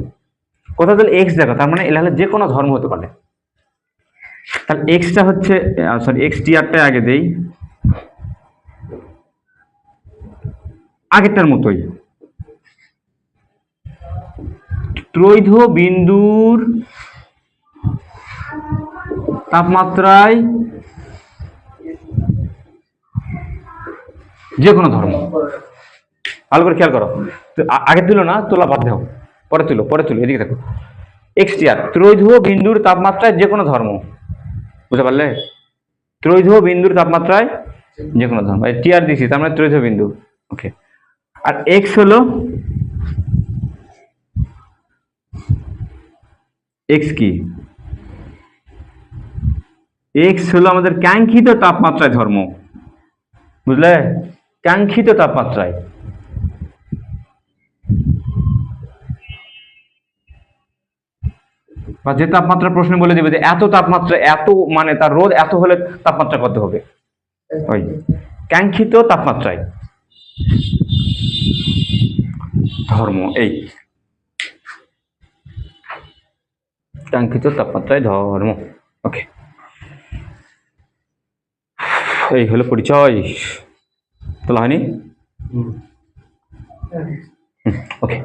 কোথাও তাহলে এক্স দেখো, তার মানে এলা হলে যে কোনো ধর্ম হতে পারে। তাহলে এক্সটা হচ্ছে, সরি এক্স টি আরটা আগে দেই, আগেরটার মতোই। ত্রৈধ বিন্দুর তাপমাত্রায় যে কোনো ধর্ম। ভালো করে খেয়াল করো, আগে তুলো না, তোলা বাদ দাও, পরে তুলো, পরে তুলো। এদিকে দেখো, এক্স টি আর ত্রৈধ বিন্দুর তাপমাত্রায় যে কোনো ধর্ম, বুঝতে পারলে? ত্রৈধ বিন্দুর তাপমাত্রায় যে কোনো ধর্ম, টি আর দিছি, তার মানে ত্রৈধ বিন্দু। ওকে, আর এক্স হলো, এক্স কি? এক্স হলো আমাদের কাঙ্ক্ষিত তাপমাত্রায় ধর্ম, বুঝলে? কাঙ্ক্ষিত তাপমাত্রায়। বা যে তাপমাত্রা প্রশ্ন বলে দিবে যে এত তাপমাত্রা, এত মানে তার রোধ এত হলে তাপমাত্রা কত হবে, ওই কাঙ্ক্ষিত তাপমাত্রায় ধর্ম, এই কাঙ্ক্ষিত তাপমাত্রায় ধর্ম। ওকে, এই হলো পরিচয়। তোলা হয়নি? ওকে,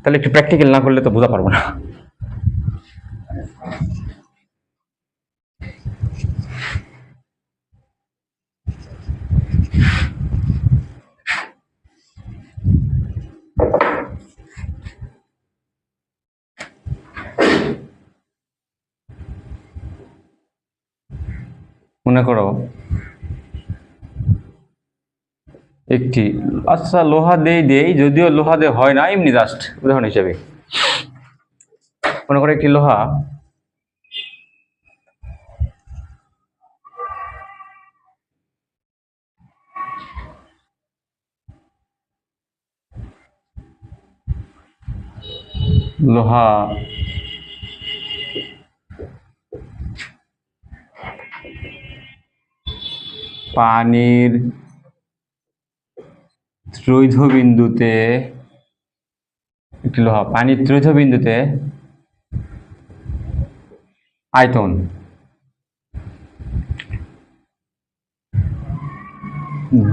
তাহলে একটু প্র্যাকটিক্যাল না করলে তো বোঝা পারবো না। মনে করো একটি, আচ্ছা লোহা দেই, যদিও লোহা দিয়ে হয় না, এমনি জাস্ট উদাহরণ হিসেবে মনে করো একটি লোহা পানির ত্রৈধ বিন্দুতে, একটি লোহা পানির ত্রৈধ বিন্দুতে আয়তন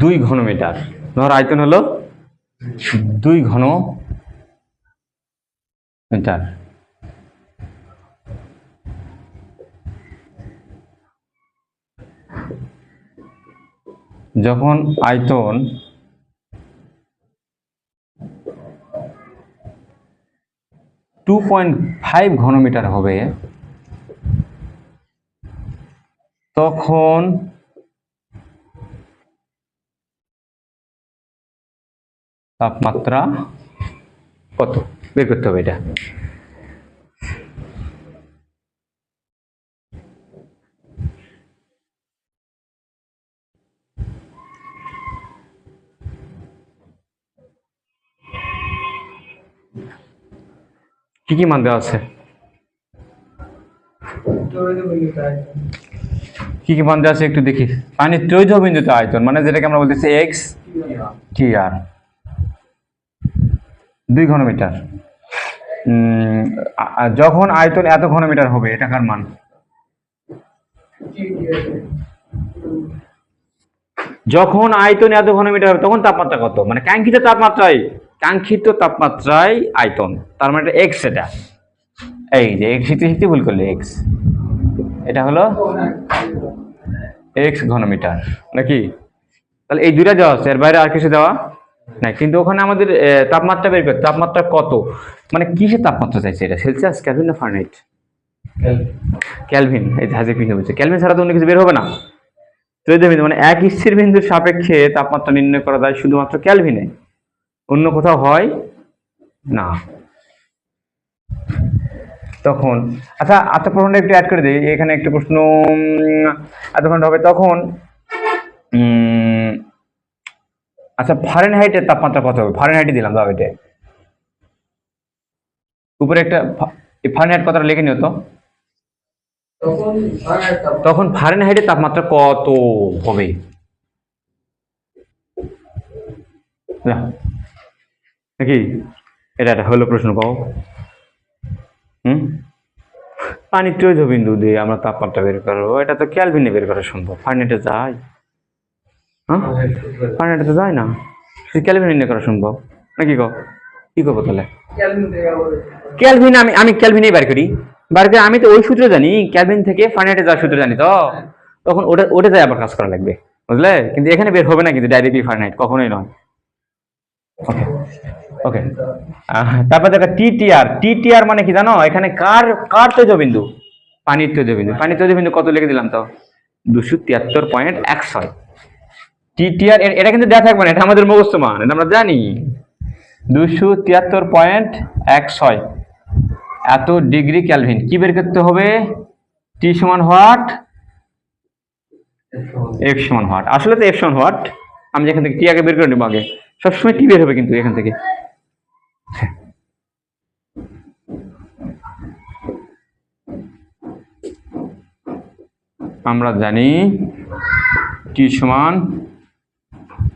2 ঘনমিটার। ধর আয়তন হলো 2 ঘনমিটার। যখন আয়তন 2.5 ঘনমিটার হবে তখন তাপমাত্রা কত বের করতে হবে। এটা কি কি মান দেওয়া আছে? কি কি মান দেওয়া আছে একটু দেখি। পানির ত্রৈধ বিন্দুতে আয়তন মানে যেটাকে আমরা বলতেছি এক্স টি আর, 2 ঘনমিটার। যখন আয়তন এত ঘনমিটার হবে, এটাকার মান যখন আয়তন এত ঘনমিটার হবে তখন তাপমাত্রা কত, মানে কাঙ্ক্ষিত তাপমাত্রায় আয়তন, তার মানে এটা এক্স। এটা এই যে এক্স শিখতে ভুল করলে, এক্স এটা হলো এক্স ঘনমিটার নাকি? তাহলে এই দুইটা দেওয়া আছে, এর বাইরে আর কিছু দেওয়া নাই। কিন্তু ওখানে আমাদের তাপমাত্রা বের করতে, তাপমাত্রা কত মানে কিসের তাপমাত্রা চাইছে? এটা সেলসিয়াস, কেলভিন না ফারেনহাইট? ক্যালভিন। এই হাজির কি হচ্ছে, ক্যালভিন ছাড়া তো অন্য কিছু বের হবে না। ত্রৈধ বিন্দু মানে এক স্থির বিন্দুর সাপেক্ষে তাপমাত্রা নির্ণয় করা যায় শুধুমাত্র ক্যালভিনে, অন্য কোথাও হয় না। তখন আচ্ছা প্রশ্নটা একটু অ্যাড করে দিই এখানে, একটু প্রশ্ন এতক্ষণ হবে তখন। আচ্ছা ফারেনহাইটের তাপমাত্রা কত হবে? ফারেনহাইটে দিলাম, দাও এটা উপরে একটা ফারেনহাইট কথাটা লিখে নিও তো। তখন ফারেনহাইটের তাপমাত্রা কত হবে? নাকি এটা হলো প্রশ্ন, পাও? পানির ত্রৈধ বিন্দু দিয়ে আমরা তাপমাত্রা বের করবো, এটা তো ক্যালভিনে বের করা সম্ভব। ফারেনহাইটে যায়? হ্যাঁ, ফারেনহাইটে তো যায় না, ক্যালভিন নির্ণয় করা সম্ভব নাকি? কি করবো তাহলে? ক্যালভিন আমি ক্যালভিনেই বার করি। আমি তো ওই সূত্র জানি, ক্যালভিন থেকে ফারেনহাইটে যাওয়ার সূত্র জানি, তো তখন ওটা যায় আবার কাজ করা লাগবে, বুঝলে? কিন্তু এখানে বের হবে না কিন্তু ডাইরেক্টলি ফারেনহাইট, কখনোই নয়। ওকে ওকে, তারপর দেখো টিটিআর মানে কি জানো? এখানে কার ত্রৈধ বিন্দু? পানির ত্রৈধ বিন্দু। পানির ত্রৈধ বিন্দু কত লিখে দিলাম তো? 273.16। টিটিআর এটা কিন্তু দেওয়া থাকবে না, এটা আমাদের মুখস্থ মান, এটা আমরা জানি। 273.16 এত ডিগ্রি ক্যালভিন। কি বের করতে হবে? টি সমান হোয়াট? এফ সমান হোয়াট। আসলে তো এফ সমান হোয়াট, আমি যেখান থেকে টি আগে বের করে নেবো, আগে সবসময় টি বের হবে কিন্তু এখান থেকে। আমরা জানি টি সমান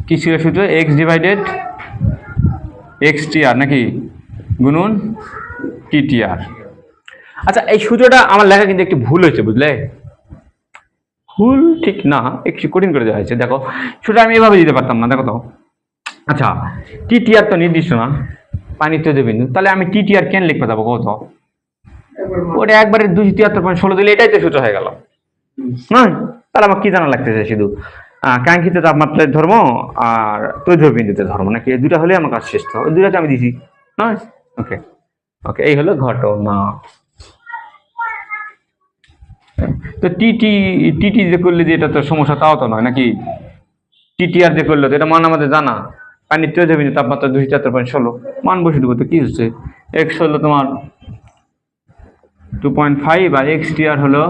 কি ছিল সূত্র, এক্স ডিভাইডেড এক্স টি আর নাকি গুণন টি টি আর। আচ্ছা এই সূত্রটা আমার লেখা কিন্তু একটু ভুল হয়েছে, বুঝলে? ভুল ঠিক না, একটু কঠিন করে দেওয়া হয়েছে। দেখো সূত্রটা আমি এভাবে দিতে পারতাম না, দেখো তো। আচ্ছা টি টি আর তো নির্দিষ্ট না, পানির তৈরি বিন্দু, তাহলে আমি টি টি আর কেন লিখতে যাবো কত? ওটা একবারে 273.16 দিলে এটাই তো সূত্র হয়ে গেল। হ্যাঁ, তাহলে আমার কি জানা লাগতেছে? শুধু কাঙ্ক্ষিত তাপমাত্রায় ধর্ম আর তৈরি বিন্দুতে ধর্ম নাকি, এই দুটা হলে আমার কাজ শেষ। তো ওই দুটাতে আমি দিছি। হ্যাঁ, ওকে ওকে, এই হলো ঘটনা। তো টিটি টিটি যে করলে যে এটা তো সমস্যা, তাও তো নয় নাকি? টিটি আর যে করলো তো এটা মান আমাদের জানা, পানির তৈরি বিন্দু তাপমাত্রা 273.16, মান বসে দেবো। তো কি হচ্ছে, এক্স হলো তোমার 2.5 আর এক্স টি আর হলো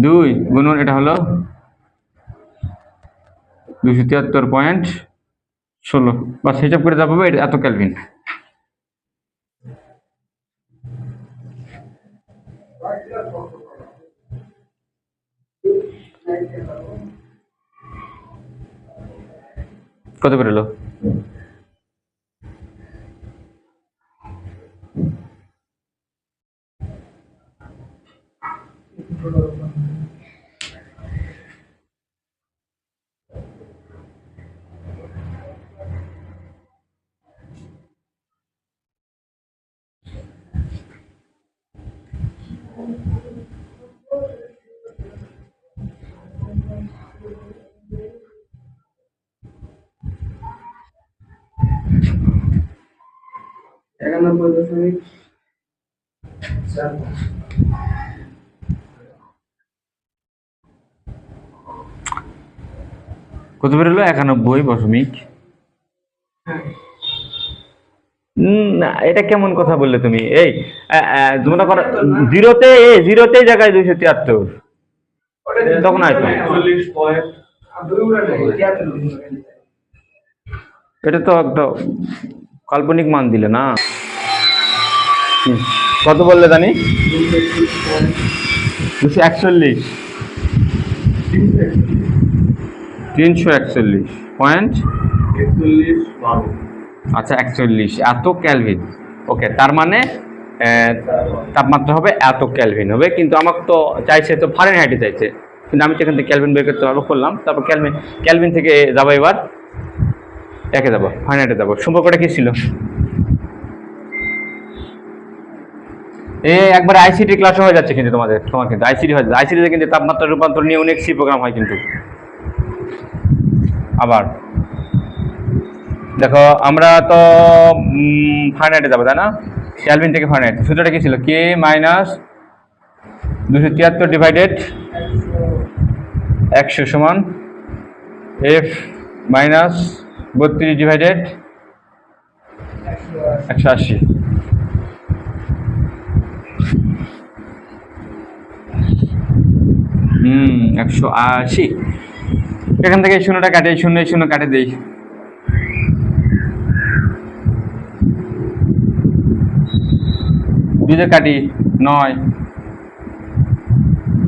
2 গুণন এটা হলো 273.16, বাস হিসাব করে যা পাবো এটা এত কেলভিন। কত বেরোলো? কত বেরোলো? 91.। না, এটা কেমন কথা বললে তুমি? এই তোমরা করো জিরোতে, জিরোতে জায়গায় 273, তখন আয়তো এটা তো একটা কাল্পনিক মান দিলে না। কত বললে জানি? 241, 341.41। আচ্ছা 41 এত ক্যালভিন। ওকে, তার মানে তাপমাত্রা হবে এত ক্যালভিন হবে, কিন্তু আমাকে তো চাইছে তো ফারেনহাইটে চাইছে, কিন্তু আমি তো এখান থেকে ক্যালভিন বের করতে পারবো, করলাম। তারপর ক্যালভিন থেকে যাবো, এবার একে যাবো, ফারেনহাইটে যাবো। সম্পর্কটা কি ছিল? একবার আইসিটি ক্লাস হয়ে যাচ্ছে কিন্তু তোমার কিন্তু আইসিটি হয়ে যাচ্ছে। আইসিটিতে কিন্তু তাপমাত্রা রূপান্তর নিয়ে অনেক সি প্রোগ্রাম হয় কিন্তু। আবার দেখো আমরা তো ফারেনহাইটে যাবো, তাই না? ক্যালভিন থেকে ফারেনহাইট। সূত্রটা কি ছিল? কে মাইনাস 273 ডিভাইডেড 100 সমান এফ মাইনাস 32 ডিভাইডেড 180। হুম, 180। এখান থেকে শূন্যটা কাটে, শূন্য শূন্য কাটে দেই। দুইটা কাটি 9,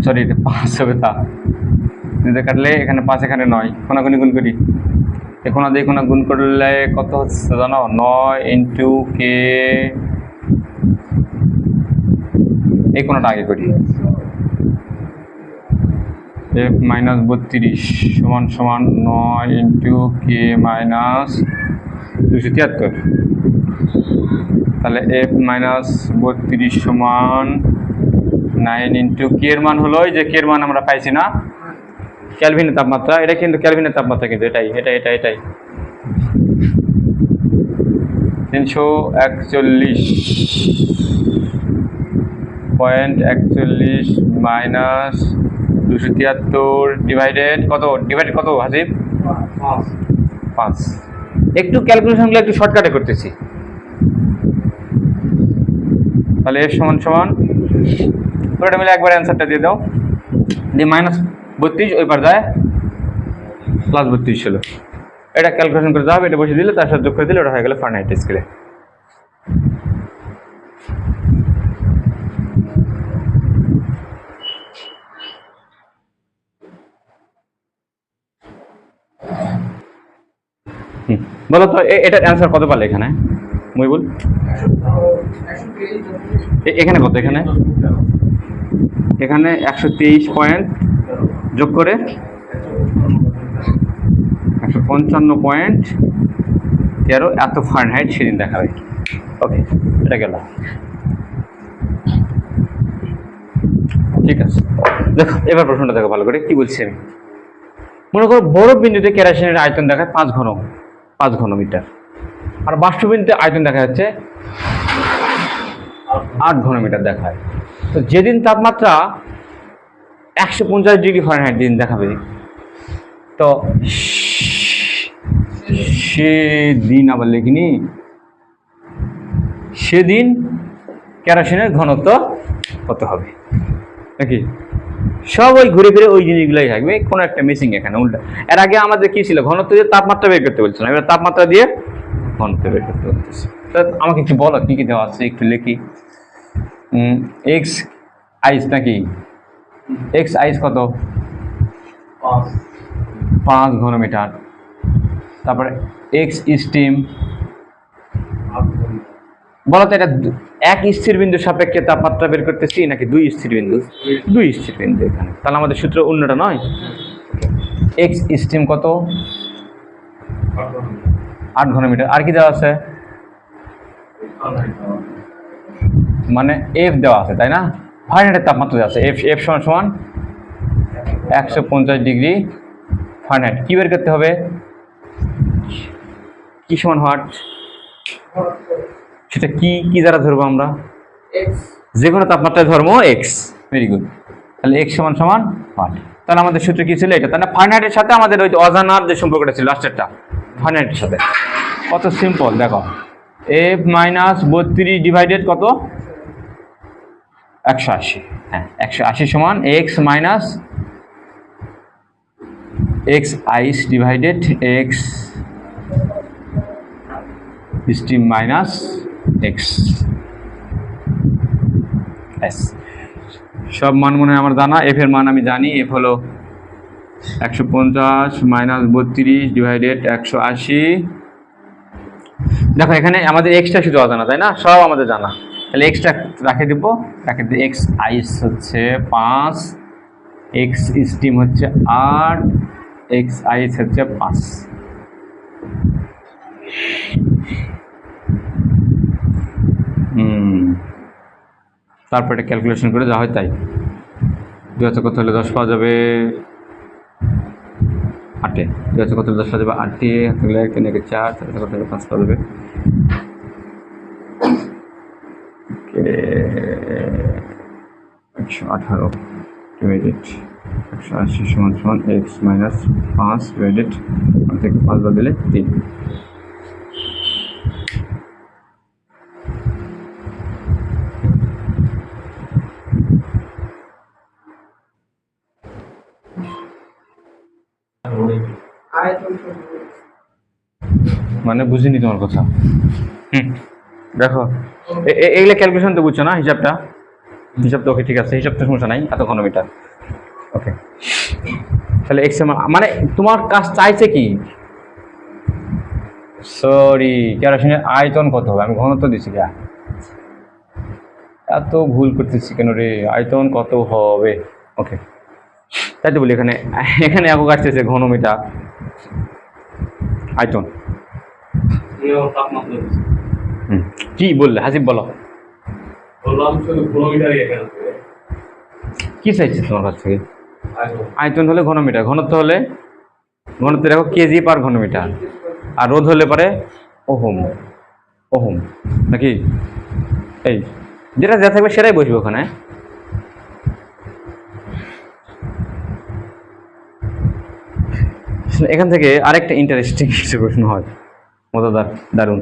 সরি এটা 5 হবে। তা দুইটা কাটলে এখানে 5, এখানে 9, কোনাগুনি গুণ করি। এখন দিয়ে কোনা গুণ করলে কত হচ্ছে জানো? 9 ইন্টু কে, এই কোনাটা আগে করি। এফ মাইনাস 32 সমান সমান 9 ইন্টু কে মাইনাস 273। তাহলে এফ মাইনাস 32 সমান 9 ইন্টু কে এর মান হলো, যে কে এর মান আমরা পাইছি না, ক্যালভিনের তাপমাত্রা। এটা কিন্তু ক্যালভিনের তাপমাত্রা, কিন্তু এটাই 341.41 মাইনাস 273 ডিভাইডেড কত? ডিভাইডেড কত হাসিব? 5। একটু ক্যালকুলেশনগুলো একটু শর্টকাটে করতেছি। তাহলে এর সমান সমান পুরোটা মিলে একবার অ্যান্সারটা দিয়ে দাও। দিয়ে মাইনাস 32 ওই পার যায় প্লাস 32 হলো। এটা ক্যালকুলেশন করে যাবে, এটা বসে দিলে তার সাথে যোগ করে দিলে ওটা হয়ে গেল ফারেনহাইট স্কেলে। বলো তো এটার অ্যান্সার কত পারলে এখানে মহিবুল? এখানে কত? এখানে এখানে 123 পয়েন্ট যোগ করে 155.13 এত ফারেনহাইট সেদিন দেখাবে। ওকে, এটা গেল। ঠিক আছে, দেখো এবার প্রশ্নটা দেখো ভালো করে কি বলছি আমি। মনে করো বড় বিন্দুতে কেরোসিনের আয়তন দেখায় 5 ঘনমিটার, আর বাষ্প বিন্দুতে আয়তন দেখা যাচ্ছে 8 ঘনমিটার দেখায়। তো যেদিন তাপমাত্রা 150 ডিগ্রি ফারেনহাইট দিন দেখাবে, তো সেদিন আবার লিখিনি, সেদিন কেরোসিনের ঘনত্ব কত হবে নাকি? সব ওই ঘুরে ফিরে ওই জিনিসগুলোই থাকবে, কোনো একটা মিসিং এখানে উল্টা। এর আগে আমাদের কি ছিল, ঘনত্ব দিয়ে তাপমাত্রা বের করতে বলছিলাম, এবার তাপমাত্রা দিয়ে ঘনত্ব বের করতে বলতেছি। আমাকে একটু বলো কি কি দেওয়া আছে, একটু লিখি। এক্স আইস নাকি, এক্স আইস কত? 5 ঘনমিটার। তারপরে এক্স স্টিম, বলো তো এটা এক স্থির বিন্দুর সাপেক্ষে তাপমাত্রা বের করতেছি নাকি 2 স্থির বিন্দু? 2 স্থির বিন্দু এখানে, তাহলে আমাদের সূত্র অন্যটা নয়। এক্স স্টিম কত? 8 ঘনমিটার। আর কি দেওয়া আছে? মানে এফ দেওয়া আছে, তাই না? ফারেনহাইটের তাপমাত্রা দেওয়া আছে, এফ সমান সমান 150 ডিগ্রি ফারেনহাইট। কি বের করতে হবে? কি সমান হোয়াট, সেটা কি কি দ্বারা ধরবো আমরা? যে কোনো তাপমাত্রায় ধর্ম এক্স। Very good. তাহলে এক্স সমান সমান হোয়াট, তাহলে আমাদের সূত্র কি ছিল এটা? তাহলে ফারেনহাইটের সাথে আমাদের ওই অজানার যে সম্পর্কটা ছিল লাস্টেরটা, ফারেনহাইটের সাথে। কত সিম্পল দেখো, এফ মাইনাস 32 ডিভাইডেড কত? 180। হ্যাঁ, 180 সমান x minus x ice divided x steam minus x ice. সব মান মনে হয় আমার জানা, এফ এর মান আমি জানি, এফ হলো 150 মাইনাস 32 ডিভাইডেড 180। দেখো এখানে আমাদের এক্সটা শুধু অজানা, তাই না? সব আমাদের জানা, তাহলে এক্সটা রাখে দিব, এক্স আইস হচ্ছে 5, এক্স স্টিম হচ্ছে 8, এক্স আইস হচ্ছে 5। তারপর এটা ক্যালকুলেশন করে যা হয় তাই। 2 কত হলে 10 পাওয়া যাবে 8, 2 কত হলে 10 পাওয়া যাবে 8, 3 1 4, 4 কত হলে 5 পাওয়া যাবে। 118 ডিভাইডেড 180 সমান সমান এক্স মাইনাস 5 ডিভাইডেড থেকে 5 বাদ দিলে 3। মানে বুঝিনি তোমার কথা। দেখো এগুলো ক্যালকুলেশন তো বুঝছো না, হিসাব তো ওকে, ঠিক আছে, হিসাব তো সমস্যা নাই, এত ঘনমিটার। ওকে, তাহলে এক্স মানে তোমার কাজ চাইছে কি? সরি, কেরোসিনের আয়তন কত হবে? আমি ঘনত্ব দিচ্ছি, এত ভুল করতেছি কেন রে? আয়তন কত হবে? ওকে, তাই তো বলি এখানে একক আসতেছে ঘনমিটার আয়তন। কি বললে হাসিব, বলো কি চাইছে তোমার কাছ থেকে? আয়তন হলে ঘনমিটার, ঘনত্ব হলে ঘনত্ব দেখো কেজি পার ঘনমিটার, আর রোধ হলে পারে ওহম নাকি? এই যেটা যা থাকবে সেটাই বসবে ওখানে। এখান থেকে আরেকটা ইন্টারেস্টিং কিছু প্রশ্ন হয়, মজাদার, দারুণ।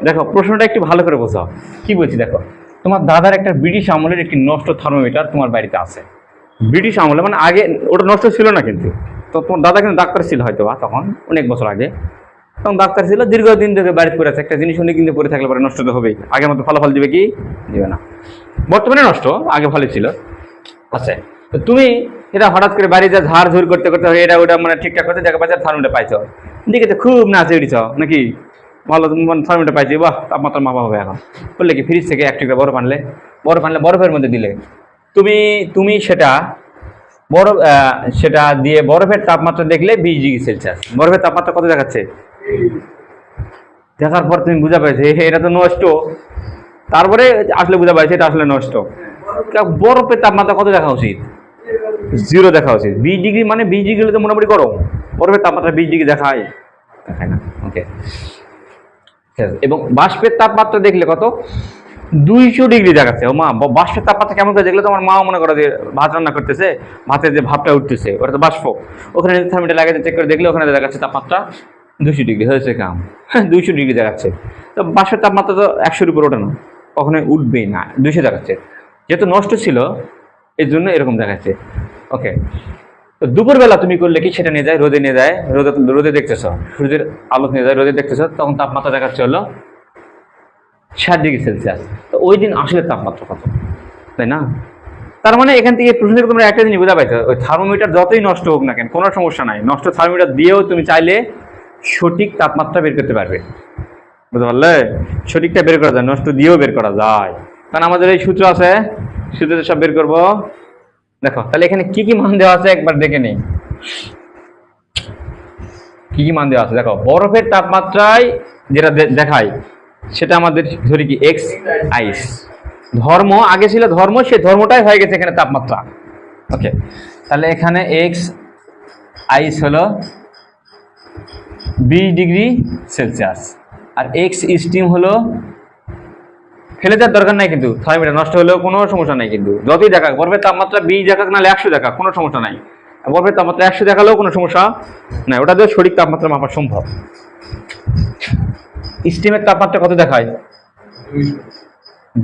দেখো প্রশ্নটা একটু ভালো করে বোঝাও, কি বলছি দেখো। তোমার দাদার একটা ব্রিটিশ আমলের একটি নষ্ট থার্মোমিটার তোমার বাড়িতে আছে। ব্রিটিশ আমলে মানে আগে ওটা নষ্ট ছিল না, কিন্তু তো তোমার দাদা কিন্তু ডাক্তার ছিল হয়তো বা তখন, অনেক বছর আগে তখন ডাক্তার ছিল, দীর্ঘদিন ধরে বাড়িতে পড়ে আছে। একটা জিনিস উনি কিন্তু পড়ে থাকলে পরে নষ্ট তো হবেই, আগের মতো ফলাফল দিবে কি? দিবে না। বর্তমানে নষ্ট, আগে ভালো ছিল। আচ্ছা, তো তুমি এটা হঠাৎ করে বাড়ি যা ঝাড় ঝুড় করতে করতে এটা ওটা মানে ঠিকঠাক করতে দেখা পাচ্ছ থার্মোমিটার পাইছো, দিকে তো খুব নাচে উঠেছ নাকি, ভালো তুমি থার্মোমিটার পাইছি, বাহ তাপমাত্রা মাপা হবে এখন। বললে কি ফ্রিজ থেকে এক টুকরা বরফ আনলে, বরফের মধ্যে দিলে তুমি সেটা বরফ, সেটা দিয়ে বরফের তাপমাত্রা দেখলে 20°C। বরফের তাপমাত্রা কত দেখাচ্ছে? দেখার পর তুমি বুঝা পাইছো এটা তো নষ্ট, তারপরে আসলে বুঝা পাইছে এটা আসলে নষ্ট। বরফের তাপমাত্রা কত দেখা উচিত? 0 দেখা উচিত। 20° মানে 20° হলে তো মোটামুটি গরম, বরফের তাপমাত্রা 20° দেখায় না। ওকে, এবং বাষ্পের তাপমাত্রা দেখলে কত? 200° দেখাচ্ছে। ও মা, বাষ্পের তাপমাত্রা কেমন করে দেখলে? তোমার মা মনে করো যে ভাত রান্না করতেছে, ভাতের যে ভাবটা উঠতেছে ওটা তো বাষ্প, ওখানে থার্মোমিটার লাগাতে চেক করে দেখলে ওখানে দেখাচ্ছে তাপমাত্রা 200°, হয়েছে কাম। 200° দেখাচ্ছে। তো বাষ্পের তাপমাত্রা তো 100-এর উপর ওঠে না, কখনোই উঠবেই না, 200 দেখাচ্ছে। যেহেতু নষ্ট ছিল এই জন্য এরকম দেখাচ্ছে। ওকে, তো দুপুরবেলা তুমি করলে কি, সেটা নিয়ে যায় রোদে নিয়ে যায়, রোদে দেখতেছ, সূর্যের আলো নিয়ে যায় রোদে দেখতেছ, তখন তাপমাত্রা দেখাচ্ছে হলো 60°C। তো ওই দিন আসলে তাপমাত্রা কত, তাই না? তার মানে এখান থেকে প্রশ্ন থেকে তোমরা একটা জিনিস বোঝা পাইছো, ওই থার্মোমিটার যতই নষ্ট হোক না কেন কোনো সমস্যা নাই, নষ্ট থার্মোমিটার দিয়েও তুমি চাইলে সঠিক তাপমাত্রা বের করতে পারবে। বুঝতে পারলে? সঠিকটা বের করা যায়, নষ্ট দিয়েও বের করা যায়। কারণ আমাদের এই সূত্র আছে, সূত্রতে সব বের করবো। দেখো তাহলে এখানে কি কি মান দেওয়া আছে একবার দেখে নেই, কি কি মান দেওয়া আছে। দেখো বরফের তাপমাত্রায় যেটা দেখায় সেটা আমাদের ধরি কি এক্স আইস, ধর্ম আগে ছিল ধর্ম, সেই ধর্মটাই হয়ে গেছে এখানে তাপমাত্রা। ওকে, তাহলে এখানে এক্স আইস হলো 20°C, আর এক্স স্টিম হলো, ফেলে দেওয়ার দরকার নাই কিন্তু, থার্মোমিটার নষ্ট হলেও কোনো সমস্যা নাই কিন্তু, যতই দেখাক বরফের তাপমাত্রা 20 দেখাক নাহলে 100 দেখাক কোনো সমস্যা নাই, বরফের তাপমাত্রা 100 দেখালেও কোনো সমস্যা নাই, ওটা দিয়ে সঠিক তাপমাত্রা মাপা সম্ভব। স্টিমের তাপমাত্রা কত দেখায়?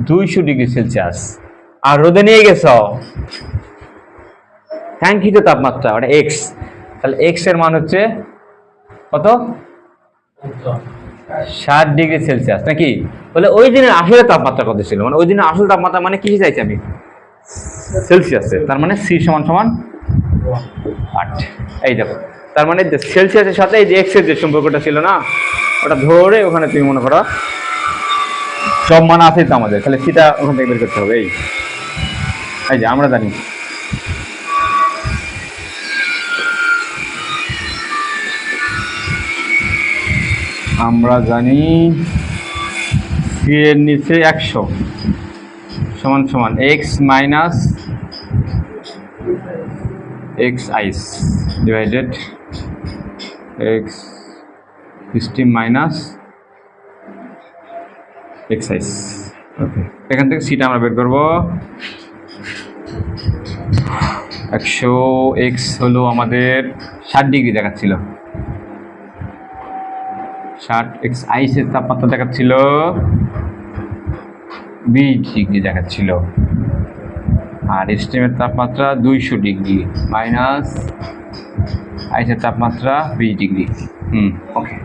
200°C। আর রোদে নিয়ে গেছ কাঙ্ক্ষিত তাপমাত্রা, ওটা এক্স, তাহলে এক্স এর মান হচ্ছে কত? 60°C নাকি? বলে ওই দিনের আসলে তাপমাত্রা কত ছিল, মানে ওই দিনের আসল তাপমাত্রা মানে কি চাইছি আমি? সেলসিয়াসে। তার মানে সি সমান সমান 8। এই দেখো, তার মানে সেলসিয়াসের সাথে এই যে এক্স এর যে সম্পর্কটা ছিল না, ওটা ধরে ওখানে তুমি মনে করো সব মান আছে তো আমাদের, তাহলে সেটা ওখান থেকে বের করতে হবে। এই যে আমরা জানি সি এর নিচে 100 সমান সমান x minus x ice divided x steam minus x ice. Okay, এখান থেকে সিটা আমরা বের করবো। 100 এক্স হলো আমাদের 60° দেখাচ্ছিল, 60 এক্স আইসের তাপমাত্রা দেখাচ্ছিল 20° দেখাচ্ছিল, আর স্টিমের তাপমাত্রা 200° মাইনাস আইসের তাপমাত্রা 20°। ওকে,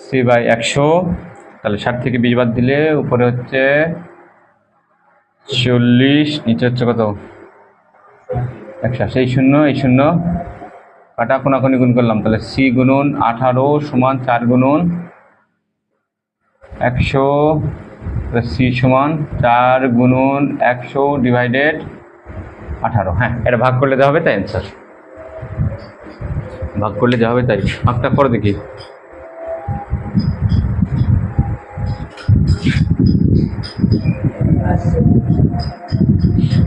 সি বাই 100, তাহলে 60 থেকে 20 বাদ দিলে উপরে হচ্ছে 40, নিচে হচ্ছে কত? 180। এই শূন্য এই শূন্য কাটা কোনাকুনি গুণ করলাম, তাহলে সি গুণন 18 সমান 4 গুণন 100, সি সমান 4 গুণন 100 ডিভাইডেড 18। হ্যাঁ, এটা ভাগ করলে দেওয়া হবে, তাই অ্যান্সার ভাগ করলে দেওয়া হবে, তাই ভাগটা করে দেখি।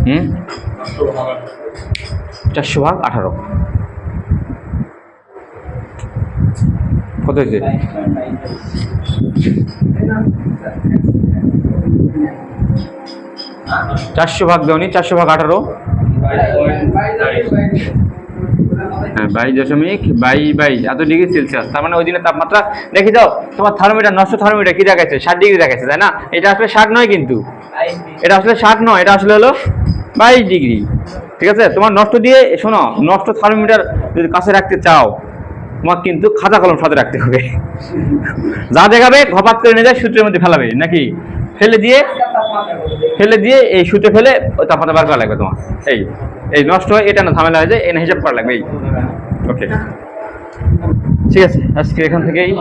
হুম, 400 ভাগ 18 কত হয়েছে? 400 ভাগ দেওনি, 400 ভাগ 18, হ্যাঁ 22.22 এত ডিগ্রি সেলসিয়াস। তার মানে ওই দিনের তাপমাত্রা দেখি যাও, তোমার থার্মোমিটার নষ্ট থার্মোমিটার কি দেখাচ্ছে? 60° দেখাচ্ছে, তাই না? এটা আসলে 60 নয় কিন্তু, এটা আসলে 60 নয়, এটা আসলে হলো 22°। ঠিক আছে, তোমার নষ্ট দিয়ে শোনো, নষ্ট থার্মোমিটার যদি কাছে রাখতে চাও তোমার কিন্তু খাতা কলম সাথে রাখতে হবে, যা দেখাবে ঘপাত করে নিয়ে যায় সূত্রের মধ্যে ফেলাবে নাকি, ফেলে দিয়ে ফেলে দিয়ে এই সুতে ফেলে ওই তাপমাত্রা বার করা লাগবে তোমার। এই এই নষ্ট হয় এটা না, ঝামেলা হয়ে যায়, এনে হিসাব করা লাগবে। এই ওকে, ঠিক আছে, আজকে এখান থেকেই